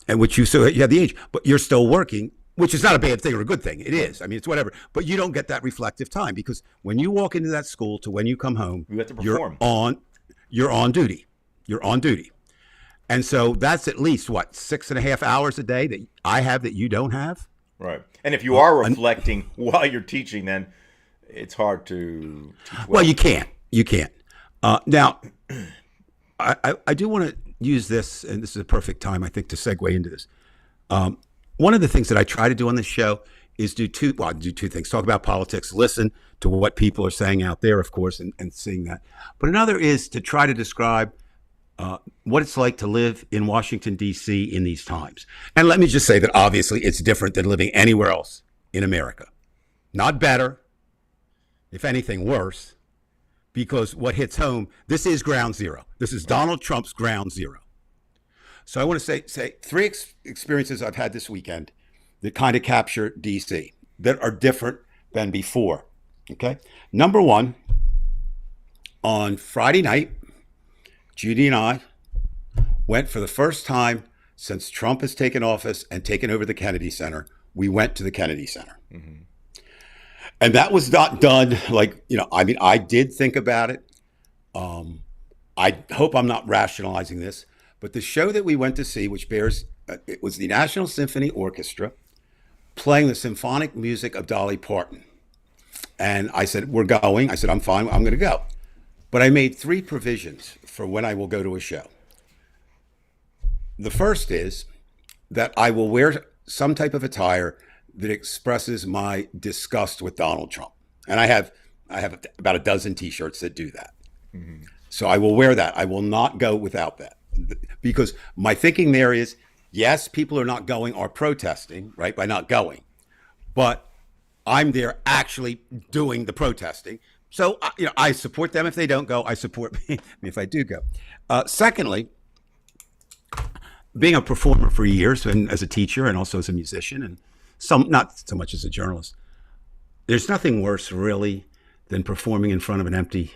and which you have the age, but you're still working, which is not a bad thing or a good thing. It is. I mean, it's whatever. But you don't get that reflective time, because when you walk into that school to when you come home, You have to perform. You're on duty. You're on duty. And so that's at least, 6.5 hours a day that I have that you don't have? Right. And if you are reflecting while you're teaching, then it's hard to teach Well, you can't. Now, I do want to use this, and this is a perfect time, I think, to segue into this. One of the things that I try to do on this show is do two things. Talk about politics, listen to what people are saying out there, of course, and seeing that. But another is to try to describe what it's like to live in Washington, D.C. in these times. And let me just say that obviously it's different than living anywhere else in America. Not better, if anything worse, because what hits home, this is ground zero. This is Donald Trump's ground zero. So I want to say three experiences I've had this weekend that kind of capture D.C. that are different than before. Okay. Number one, on Friday night, Judy and I went for the first time since Trump has taken office and taken over the Kennedy Center. We went to the Kennedy Center. Mm-hmm. And that was not done I did think about it. I hope I'm not rationalizing this, but the show that we went to see, which it was the National Symphony Orchestra playing the symphonic music of Dolly Parton. And I said, we're going. I said, I'm fine. I'm going to go. But I made three provisions for when I will go to a show. The first is that I will wear some type of attire that expresses my disgust with Donald Trump. And I have about a dozen T-shirts that do that. Mm-hmm. So I will wear that. I will not go without that. Because my thinking there is, yes, people are not going or protesting, right, by not going. But I'm there actually doing the protesting. So, I support them if they don't go. I support me if I do go. Secondly, being a performer for years, and as a teacher and also as a musician, and not so much as a journalist, there's nothing worse really than performing in front of an empty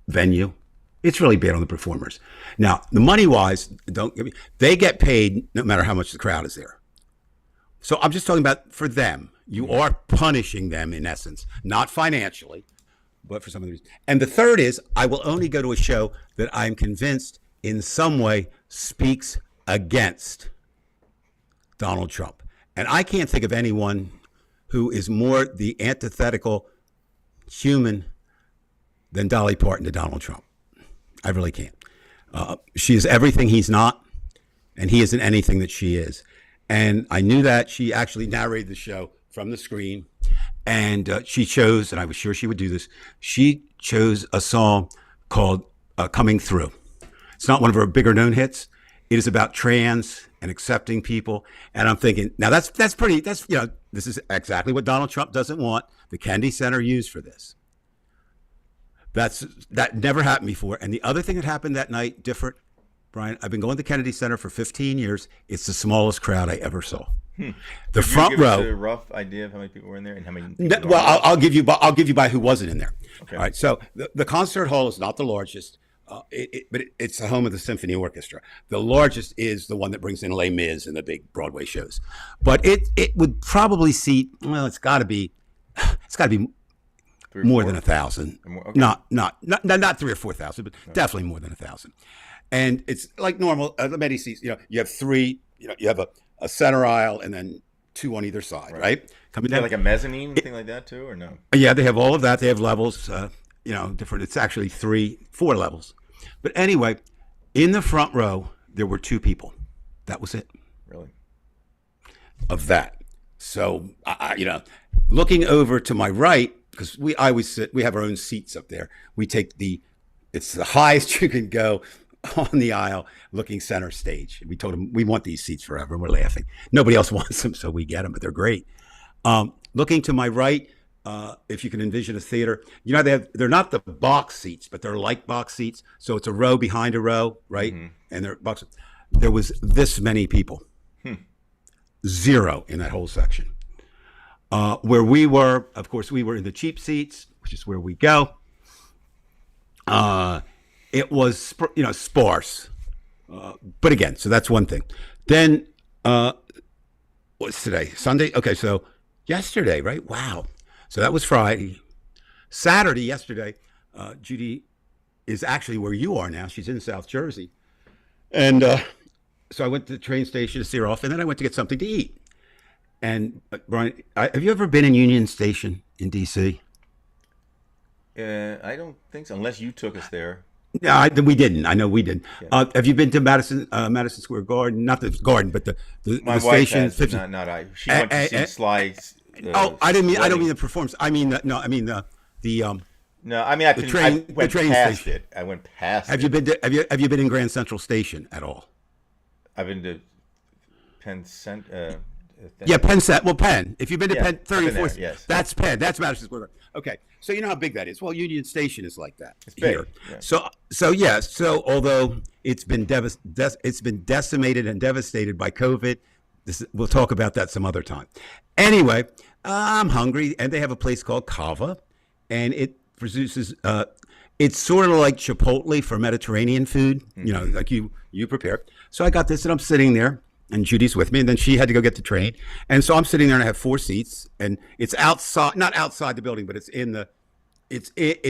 venue. It's really bad on the performers. Now, the money-wise, they get paid no matter how much the crowd is there. So I'm just talking about for them. You are punishing them in essence, not financially, but for some of the reasons. And the third is I will only go to a show that I'm convinced in some way speaks against Donald Trump. And I can't think of anyone who is more the antithetical human than Dolly Parton to Donald Trump. I really can't. She is everything he's not, and he isn't anything that she is. And I knew that. She actually narrated the show from the screen, and she chose, and I was sure she would do this, she chose a song called Coming Through. It's not one of her bigger known hits. It is about trans and accepting people. And I'm thinking, now that's this is exactly what Donald Trump doesn't want the Kennedy Center used for this. That never happened before. And the other thing that happened that night, different, Brian, I've been going to the Kennedy Center for 15 years. It's the smallest crowd I ever saw. The front Could you give row. us a rough idea of how many people were in there and how many? Well, I'll give you by who wasn't in there. Okay. All right. So the concert hall is not the largest, but it's the home of the symphony orchestra. The largest is the one that brings in Les Mis and the big Broadway shows. But it would probably seat. Well, it's got to be more than 1,000. Okay. Not 3,000 or 4,000, but definitely more than 1,000. And it's like normal. The many seats. You have three. You have a center aisle and then two on either side, right? Coming down like a mezzanine thing like that too, or no? Yeah, they have all of that. They have levels, different. It's actually 4 levels. But anyway, in the front row, there were 2 people. That was it. Really? Of that. So, looking over to my right, because we have our own seats up there. It's the highest you can go on the aisle looking center stage. We told them we want these seats forever, and we're laughing. Nobody else wants them, so we get them, but they're great. Looking to my right, if you can envision a theater, they're not the box seats, but they're like box seats. So it's a row behind a row, right? Mm-hmm. And they're box. There was this many people. 0 in that whole section. Where we were, of course, we were in the cheap seats, which is where we go. It was, sparse. But again, so that's one thing. Then, what's today? Sunday? Okay, so yesterday, right? Wow. So that was Friday. Saturday, yesterday, Judy is actually where you are now. She's in South Jersey. And so I went to the train station to see her off, and then I went to get something to eat. And, Brian, have you ever been in Union Station in D.C.? I don't think so, unless you took us there. No, we didn't. I know we didn't. Yeah. Have you been to Madison Square Garden? Not the garden, but the station. Has, not I. She went to see Slides. I didn't mean. I don't mean the performance. I mean no. I mean the. No, I mean I went past station. It. I went past. Have you been to? Have you been in Grand Central Station at all? I've been to Penn Cent. Yeah, Penn Set. Well, Penn. If you've been to Penn 34th, yes. That's Penn. That's Madison Square Garden. Okay, so you know how big that is. Well, Union Station is like that. It's big. Here. Yeah. So although it's been decimated and devastated by COVID, we'll talk about that some other time. Anyway, I'm hungry, and they have a place called Cava, and it produces. It's sort of like Chipotle for Mediterranean food. Mm-hmm. Like you prepare. So I got this, and I'm sitting there. And Judy's with me, and then she had to go get the train. And so I'm sitting there, and I have 4 seats, and it's outside, not outside the building, but it's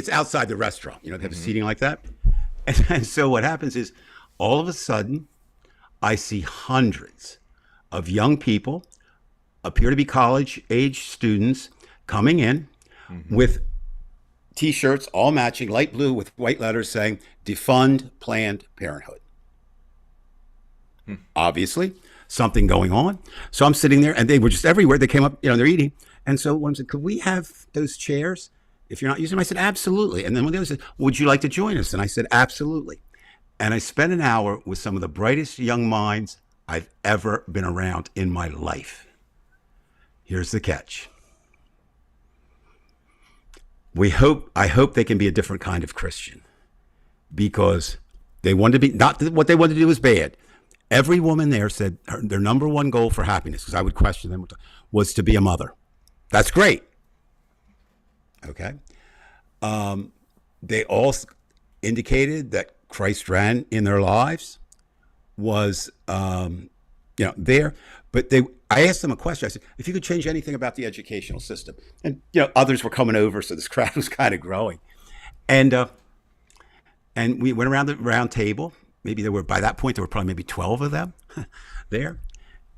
outside the restaurant. They have a seating like that. And so what happens is, all of a sudden, I see hundreds of young people, appear to be college-age students, coming in with T-shirts, all matching, light blue with white letters saying, "Defund Planned Parenthood." Obviously, something going on. So I'm sitting there, and they were just everywhere. They came up, they're eating. And so one said, "Could we have those chairs if you're not using them?" I said, "Absolutely." And then one the other said, "Would you like to join us?" And I said, "Absolutely." And I spent an hour with some of the brightest young minds I've ever been around in my life. Here's the catch. I hope they can be a different kind of Christian, because they wanted to be, not that what they wanted to do was bad. Every woman there said their number one goal for happiness, because I would question them, was to be a mother. That's great. Okay. They all indicated that Christ ran in their lives, was, there. But I asked them a question. I said, if you could change anything about the educational system. And, others were coming over, so this crowd was kind of growing. And we went around the round table. Maybe by that point, there were probably maybe 12 of them there.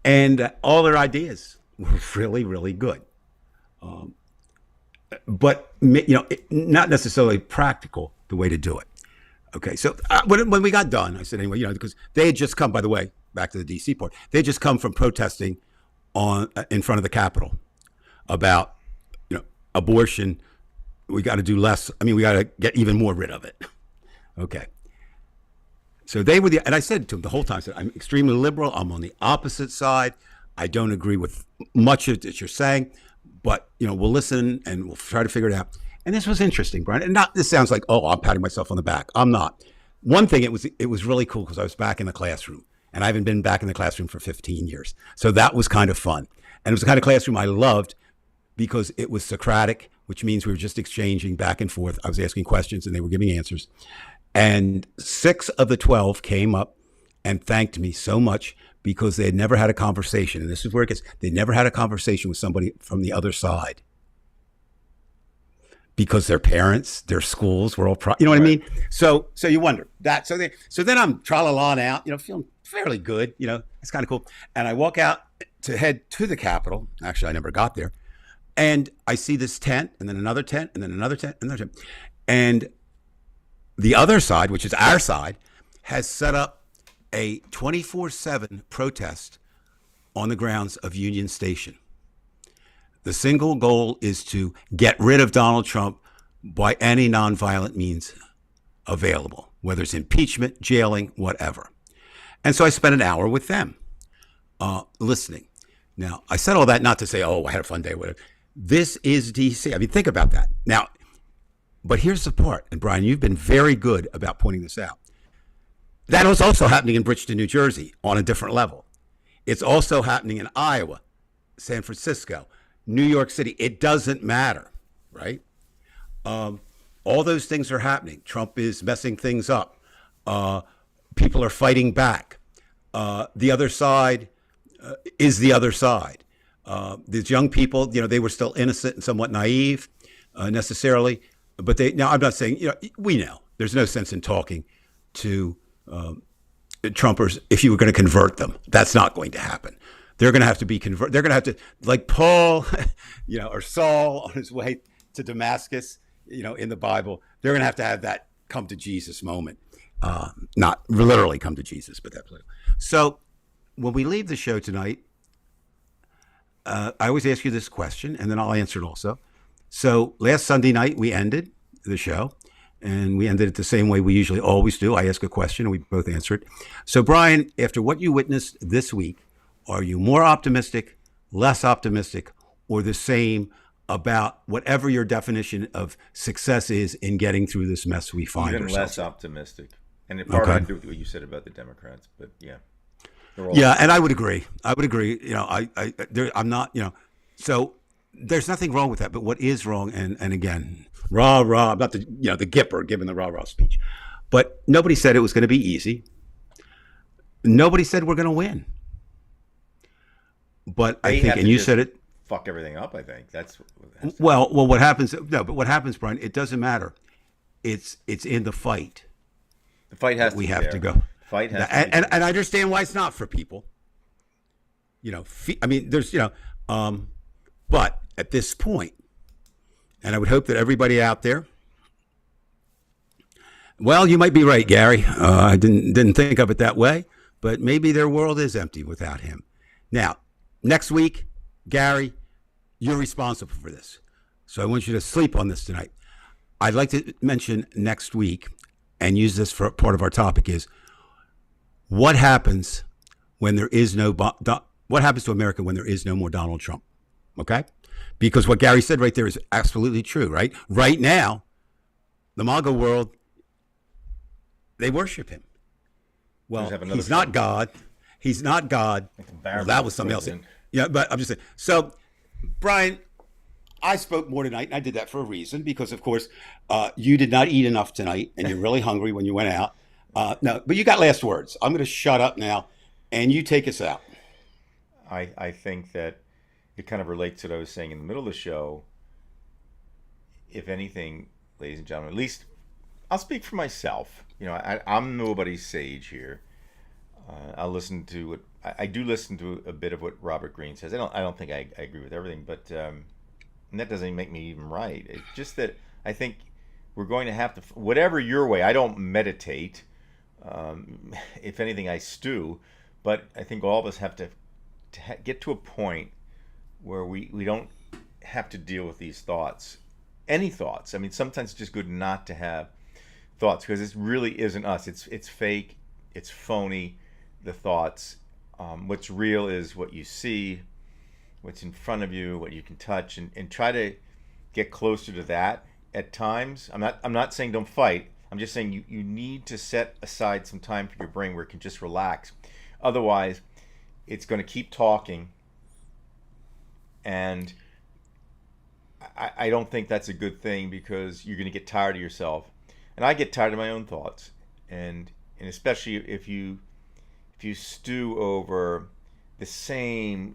And all their ideas were really, really good. But, not necessarily practical, the way to do it. Okay, so when we got done, I said, anyway, because they had just come, by the way, back to the D.C. part, they had just come from protesting in front of the Capitol about, abortion. We got to do less. I mean, we got to get even more rid of it. Okay. So they were and I said to them the whole time, I said, I'm extremely liberal. I'm on the opposite side. I don't agree with much of that you're saying, but we'll listen and we'll try to figure it out. And this was interesting, Brian. And this sounds like, oh, I'm patting myself on the back. I'm not. One thing, it was really cool because I was back in the classroom, and I haven't been back in the classroom for 15 years. So that was kind of fun. And it was the kind of classroom I loved because it was Socratic, which means we were just exchanging back and forth. I was asking questions and they were giving answers. And 6 of the 12 came up and thanked me so much because they had never had a conversation. And this is where it gets, they never had a conversation with somebody from the other side. Because their parents, their schools were all, you know what I mean? So you wonder that. So then I'm tra-la-la out, feeling fairly good, it's kind of cool. And I walk out to head to the Capitol. Actually, I never got there. And I see this tent, and then another tent, and then another tent, and another tent. And the other side, which is our side, has set up a 24/7 protest on the grounds of Union Station. The single goal is to get rid of Donald Trump by any nonviolent means available, whether it's impeachment, jailing, whatever. And so I spent an hour with them listening. Now, I said all that not to say, oh, I had a fun day, whatever. This is D.C. I mean, think about that. Now, but here's the part, and Brian, you've been very good about pointing this out. That was also happening in Bridgeton, New Jersey on a different level. It's also happening in Iowa, San Francisco, New York City. It doesn't matter, right? All those things are happening. Trump is messing things up. People are fighting back. The other side is the other side. These young people, they were still innocent and somewhat naive necessarily. But now I'm not saying, we know there's no sense in talking to Trumpers if you were going to convert them. That's not going to happen. They're going to have to be converted. They're going to have to, like Paul, or Saul on his way to Damascus, in the Bible, they're going to have that come to Jesus moment. Not literally come to Jesus, but that. So when we leave the show tonight, I always ask you this question, and then I'll answer it also. So last Sunday night, we ended the show, and we ended it the same way we usually always do. I ask a question, and we both answer it. So, Brian, after what you witnessed this week, are you more optimistic, less optimistic, or the same about whatever your definition of success is in getting through this mess we find Even ourselves less optimistic. And it part of what you said about the Democrats, but yeah. Yeah, and I would agree. I'm not, so there's nothing wrong with that. But what is wrong, and again, rah, I'm not the Gipper giving the rah speech, but nobody said it was going to be easy. Nobody said we're going to win. But I think, and you said it, fuck everything up. I think that's well. What happens? No, but what happens, Brian? It doesn't matter. It's in the fight. The fight has. We have to go. Fight has. And I understand why it's not for people. I mean, there's but at this point, and I would hope that everybody out there. Well, you might be right, Gary. I didn't think of it that way, but maybe their world is empty without him. Now, next week, Gary, you're responsible for this. So I want you to sleep on this tonight. I'd like to mention next week and use this for part of our topic is what happens when there is what happens to America when there is no more Donald Trump? Okay? Because what Gary said right there is absolutely true, right? Right now, the MAGA world, they worship him. Well, he's not God. He's not God. Well, that was something else. Yeah, but I'm just saying. So, Brian, I spoke more tonight, and I did that for a reason, because, of course, you did not eat enough tonight, and you're really hungry when you went out. No, but you got last words. I'm going to shut up now, and you take us out. I think that it kind of relates to what I was saying in the middle of the show. If anything, ladies and gentlemen, at least I'll speak for myself. I'm nobody's sage here. I'll listen to what I do. Listen to a bit of what Robert Greene says. I don't think I agree with everything, but and that doesn't make me even right. It's just that I think we're going to have to, whatever your way. I don't meditate. If anything, I stew. But I think all of us have to get to a point where we don't have to deal with these thoughts. Any thoughts. I mean, sometimes it's just good not to have thoughts because it really isn't us. It's fake. it's phony, the thoughts. What's real is what you see, what's in front of you, what you can touch, and try to get closer to that at times. I'm not saying don't fight. I'm just saying you need to set aside some time for your brain where it can just relax. Otherwise, it's going to keep talking, and I don't think that's a good thing, because you're going to get tired of yourself. And I get tired of my own thoughts, and especially if you stew over the same,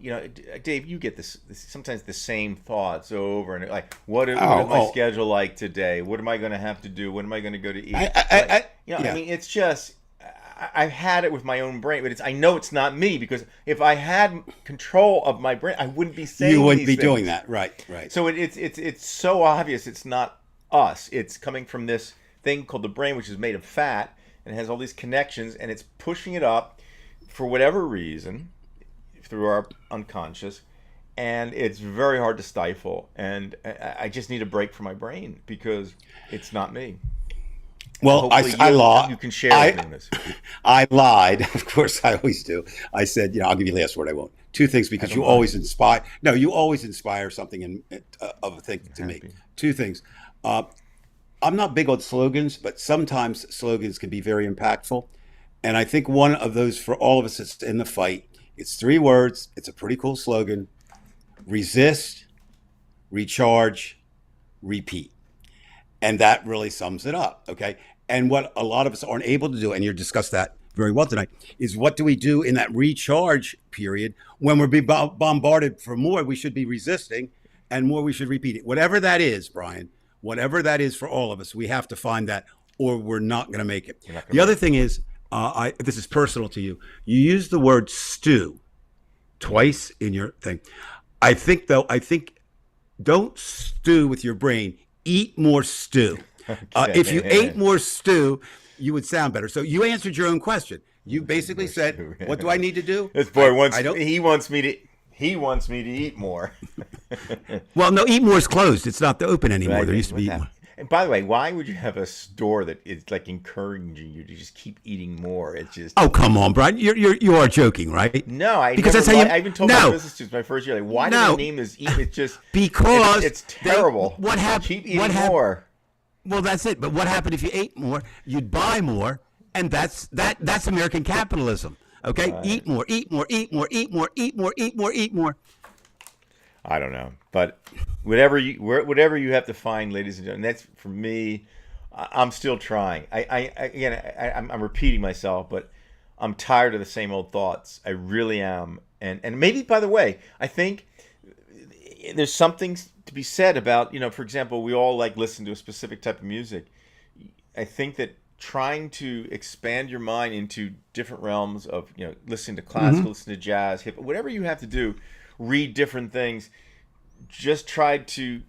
Dave, you get this sometimes the same thoughts over and like, what is my schedule like today? What am I going to have to do? When am I going to go to eat? I mean, it's just, I've had it with my own brain, but I know it's not me, because if I had control of my brain, I wouldn't be saying you wouldn't these be things. doing that, right? So it's so obvious it's not us. It's coming from this thing called the brain, which is made of fat and has all these connections, and it's pushing it up for whatever reason through our unconscious, and it's very hard to stifle. And I just need a break from my brain, because it's not me. Well, I lied. You can share with me this. I lied. Of course, I always do. I said, I'll give you the last word. I won't. Two things, because you always inspire. No, you always inspire something of a thing to me. Two things. I'm not big on slogans, but sometimes slogans can be very impactful. And I think one of those for all of us that's in the fight, it's 3 words. It's a pretty cool slogan: resist, recharge, repeat. And that really sums it up, okay? And what a lot of us aren't able to do, and you discussed that very well tonight, is what do we do in that recharge period when we're being bombarded for more? We should be resisting, and more we should repeat it. Whatever that is, Brian, whatever that is for all of us, we have to find that, or we're not going to make it. The other thing is, this is personal to you. You use the word stew twice in your thing. I think don't stew with your brain. Eat more stew. Okay. If you ate more stew, you would sound better. So you answered your own question. You basically said, "What do I need to do?" This boy he wants me to eat more. Well, no, Eat More is closed. It's not open anymore. Right. There used to be Eat More. And by the way, why would you have a store that is like encouraging you to just keep eating more? It's just, oh, come on, Brian, you are joking, right? No, because that's how I even told my business students my first year, like, why did the name is Eat? It's just because it's terrible. What happened? Keep eating more. Well, that's it. But what happened if you ate more? You'd buy more, and that's American capitalism. Okay, eat more, eat more, eat more, eat more, eat more, eat more, eat more. I don't know, but whatever you have to find, ladies and gentlemen, that's for me. I'm still trying. I'm repeating myself, but I'm tired of the same old thoughts. I really am. And maybe, by the way, I think there's something to be said about, for example, we all like listen to a specific type of music. I think that trying to expand your mind into different realms of, listening to classical, listening to jazz, hip, whatever you have to do. Read different things. Just try to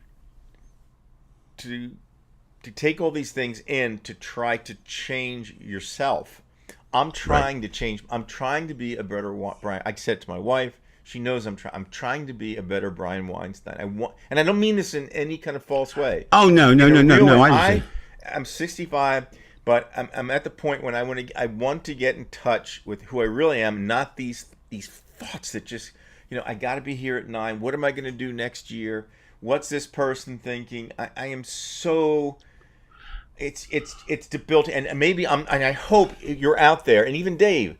take all these in to try to change yourself. I'm trying to change. I'm trying to be a better Brian. I said to my wife, she knows I'm trying to be a better Brian Weinstein. And I don't mean this in any kind of false way. Oh no! I'm 65, but I'm at the point when I want to get in touch with who I really am, not these thoughts that just. I got to be here at 9. What am I going to do next year? What's this person thinking? I am so. It's debilitating, and maybe and I hope you're out there, and even Dave.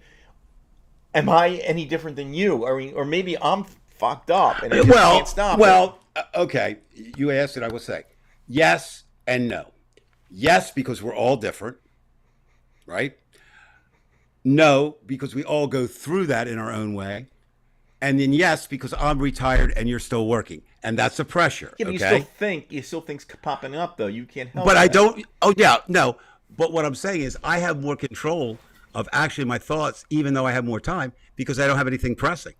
Am I any different than you? Or maybe I'm fucked up, and I just can't stop. Well, okay. You asked it. I will say yes and no. Yes, because we're all different, right? No, because we all go through that in our own way. And then yes, because I'm retired and you're still working, and that's a pressure. Yeah, but okay? you still things popping up though. You can't help. But that. I don't. Oh yeah, no. But what I'm saying is, I have more control of actually my thoughts, even though I have more time, because I don't have anything pressing.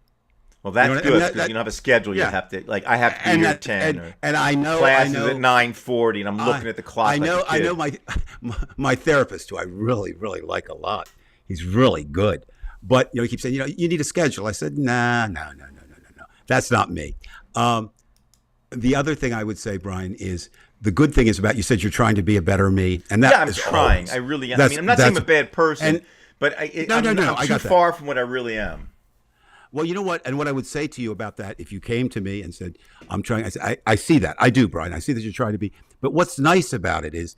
Well, that's good because you don't have a schedule. Yeah. You have to I have to be here at 10. And I know classes at 9:40, and I'm looking at the clock. I know. I know my therapist, who I really, really like a lot. He's really good. But he keeps saying, you need a schedule. I said, no. That's not me. The other thing I would say, Brian, is the good thing is about you said you're trying to be a better me, and that I'm trying. I really am. I'm not saying I'm a bad person, but No, I'm I too got that. far from what I really am. Well, you know what? And what I would say to you about that, if you came to me and said, I'm trying, I see that. I do, Brian. I see that you're trying to be. But what's nice about it is,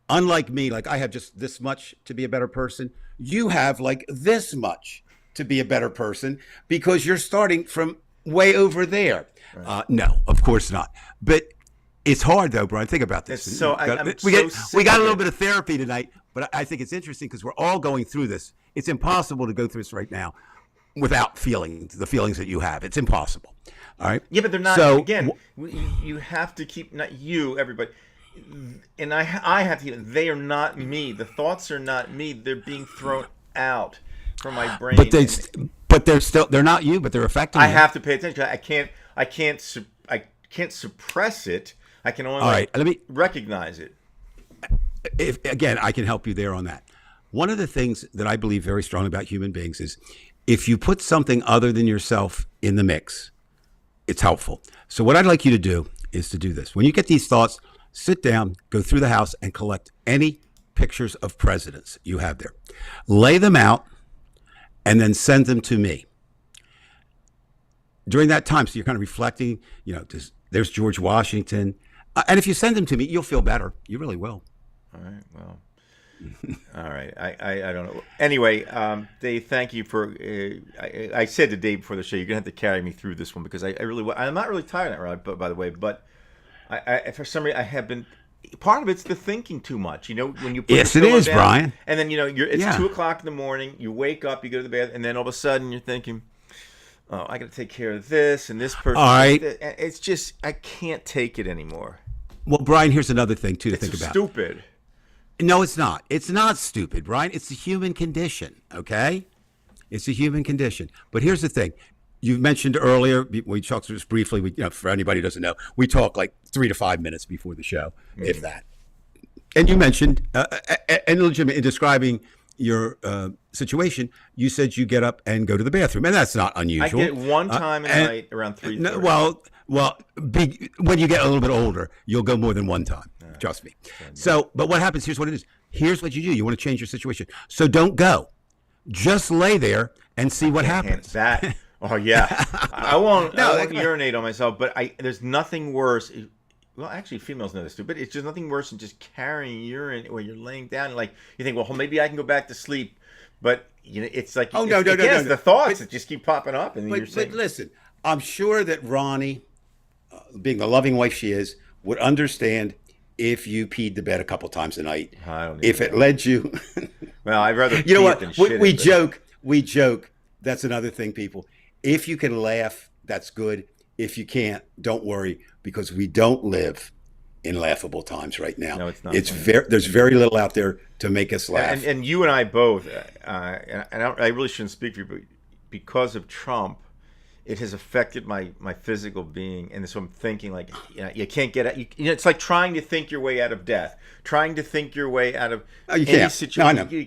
unlike me, like I have just this much to be a better person, you have like this much to be a better person because you're starting from way over there. Right. No, of course not. But it's hard though, Brian. Think about this. So we got a little bit of therapy tonight, but I think it's interesting because we're all going through this. It's impossible to go through this right now without feeling the feelings that you have. It's impossible. All right. Yeah, but they're not. So, again, you have to keep, not you, everybody, and I have to keep. They are not me. The thoughts are not me. They're being thrown out from my brain. But they're not you, but they're affecting you. I have to pay attention. I can't suppress it. I can only let me recognize it. Again, I can help you there on that. One of the things that I believe very strongly about human beings is if you put something other than yourself in the mix, it's helpful. So what I'd like you to do is to do this. When you get these thoughts, sit down, go through the house and collect any pictures of presidents you have there. Lay them out and then send them to me. During that time, so you're kind of reflecting, there's George Washington. And if you send them to me, you'll feel better. You really will. All right, well. All right. I don't know. Anyway, Dave, thank you for. I said to Dave before the show, you're gonna have to carry me through this one because I'm not really tired of it, by the way. But I for some reason I have been. Part of it's the thinking too much. When you put yes, it is, down, Brian. And then it's 2:00 in the morning. You wake up, you go to the bed, and then all of a sudden you're thinking, "Oh, I got to take care of this and this person." All right. It's just I can't take it anymore. Well, Brian, here's another thing too to think about. Stupid. No, it's not. It's not stupid, Brian. It's a human condition, okay? It's a human condition. But here's the thing. You mentioned earlier, we talked just briefly, for anybody who doesn't know, we talk like 3 to 5 minutes before the show, if that. And you mentioned, and legitimate, in describing your situation, you said you get up and go to the bathroom. And that's not unusual. I get one time a night around 3:30. No, well, when you get a little bit older, you'll go more than one time. Trust me. So, but what happens, here's what it is. Here's what you do. You want to change your situation. So don't go. Just lay there and see what happens. Oh, yeah. I won't urinate on myself, but there's nothing worse. Well, actually, females know this too, but it's just nothing worse than just carrying urine where you're laying down. Like, you think, well, maybe I can go back to sleep. But, it's like, no. The thoughts that just keep popping up. And you're saying, but listen, I'm sure that Ronnie, being the loving wife she is, would understand if you peed the bed a couple times a night. I don't if it led you. Well, I'd rather you know what? Than shit We joke. That's another thing, people. If you can laugh, that's good. If you can't, don't worry, because we don't live in laughable times right now. No, it's not. There's very little out there to make us laugh. And you and I both, and I really shouldn't speak for you, but because of Trump, it has affected my physical being, and so I'm thinking like, you can't get out. It's like trying to think your way out of death, trying to think your way out of any situation. No, I know. You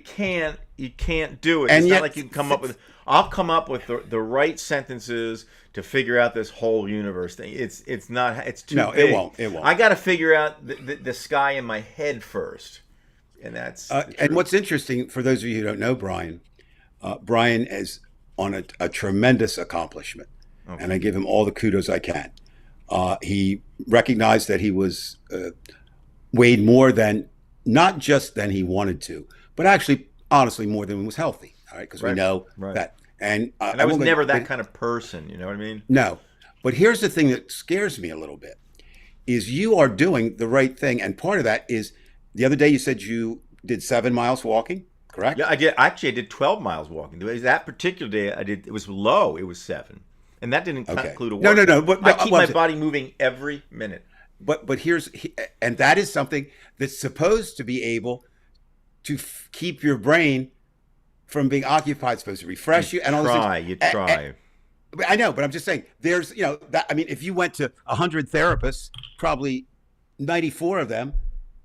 can't do it. And it's yet, not like you can come up with. I'll come up with the right sentences to figure out this whole universe thing. It's not. It's too big. It won't. I got to figure out the sky in my head first, and that's. And what's interesting for those of you who don't know Brian, Brian is on a tremendous accomplishment, and I give him all the kudos I can. He recognized that he was weighed more than not just than he wanted to, but actually, honestly, more than he was healthy. All right, because we know that. And I was never that kind of person. You know what I mean? No, but here's the thing that scares me a little bit: is you are doing the right thing, and part of that is the other day you said you did 7 miles walking. Correct? Yeah, I did. Actually, I did 12 miles walking. That particular day, I did. It was low. It was 7, and that didn't include a walk. No. But I keep my body moving every minute. But and that is something that's supposed to be able to keep your brain from being occupied. Supposed to refresh you and all those things. You try. I know, but I'm just saying. There's that. I mean, if you went to 100 therapists, probably 94 of them,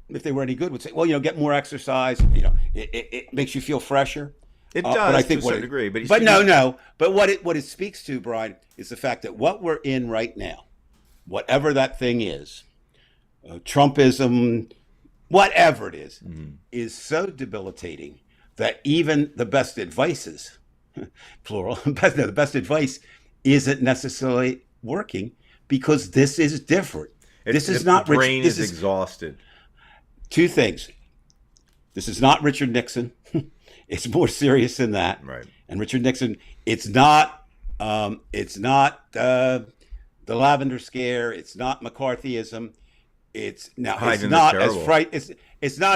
if they were any good, would say, well, get more exercise. It makes you feel fresher. It does, but I think to a certain degree. But no. But what it speaks to, Brian, is the fact that what we're in right now, whatever that thing is, Trumpism, whatever it is so debilitating that even the best advices, plural, the best advice isn't necessarily working because this is different. This is not the brain This is exhausted. Two things. This is not Richard Nixon. It's more serious than that. Right. And Richard Nixon, it's not the Lavender Scare. It's not McCarthyism. It's not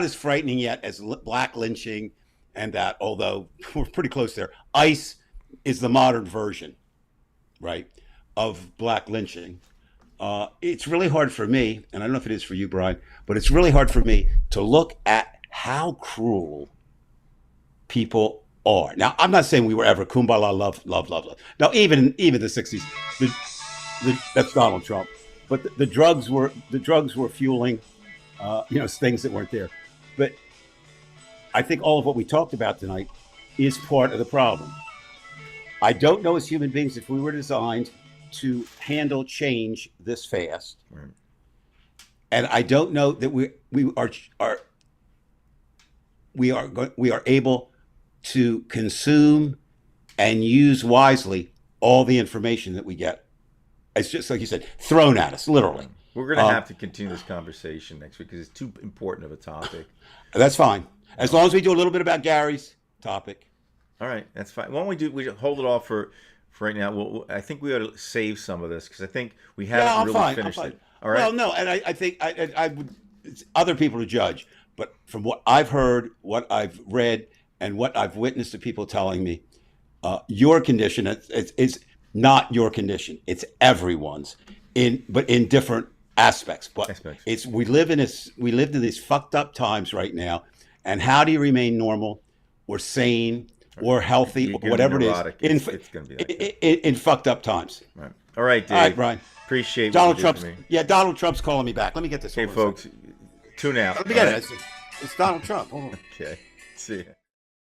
as frightening yet as black lynching, and that. Although we're pretty close there. ICE is the modern version, right, of black lynching. It's really hard for me, and I don't know if it is for you, Brian, but it's really hard for me to look at how cruel people are. Now, I'm not saying we were ever kumbaya, love. Now, even the 60s, that's Donald Trump. But the drugs were fueling, things that weren't there. But I think all of what we talked about tonight is part of the problem. I don't know as human beings if we were designed to handle change this fast, right. And I don't know that we are able to consume and use wisely all the information that we get. It's just like you said, thrown at us, literally. We're going to have to continue this conversation next week because it's too important of a topic. That's fine, as long as we do a little bit about Gary's topic. All right, that's fine. Why don't we hold it off for right now? I think we ought to save some of this because I think we haven't really finished it. All right. Well, no, and I think I would. It's other people to judge, but from what I've heard, what I've read, and what I've witnessed to people telling me, your condition it's not your condition. It's everyone's, but in different aspects. But we live in these fucked up times right now, and how do you remain normal, or sane, or healthy, or whatever it is, it's going to be in fucked up times. Right. All right, Dave. All right, Brian. Appreciate Donald Trump's. Yeah, Donald Trump's calling me back. Let me get this. Okay, folks. Tune out. Let me get it. It's Donald Trump. Hold on. Okay. See ya.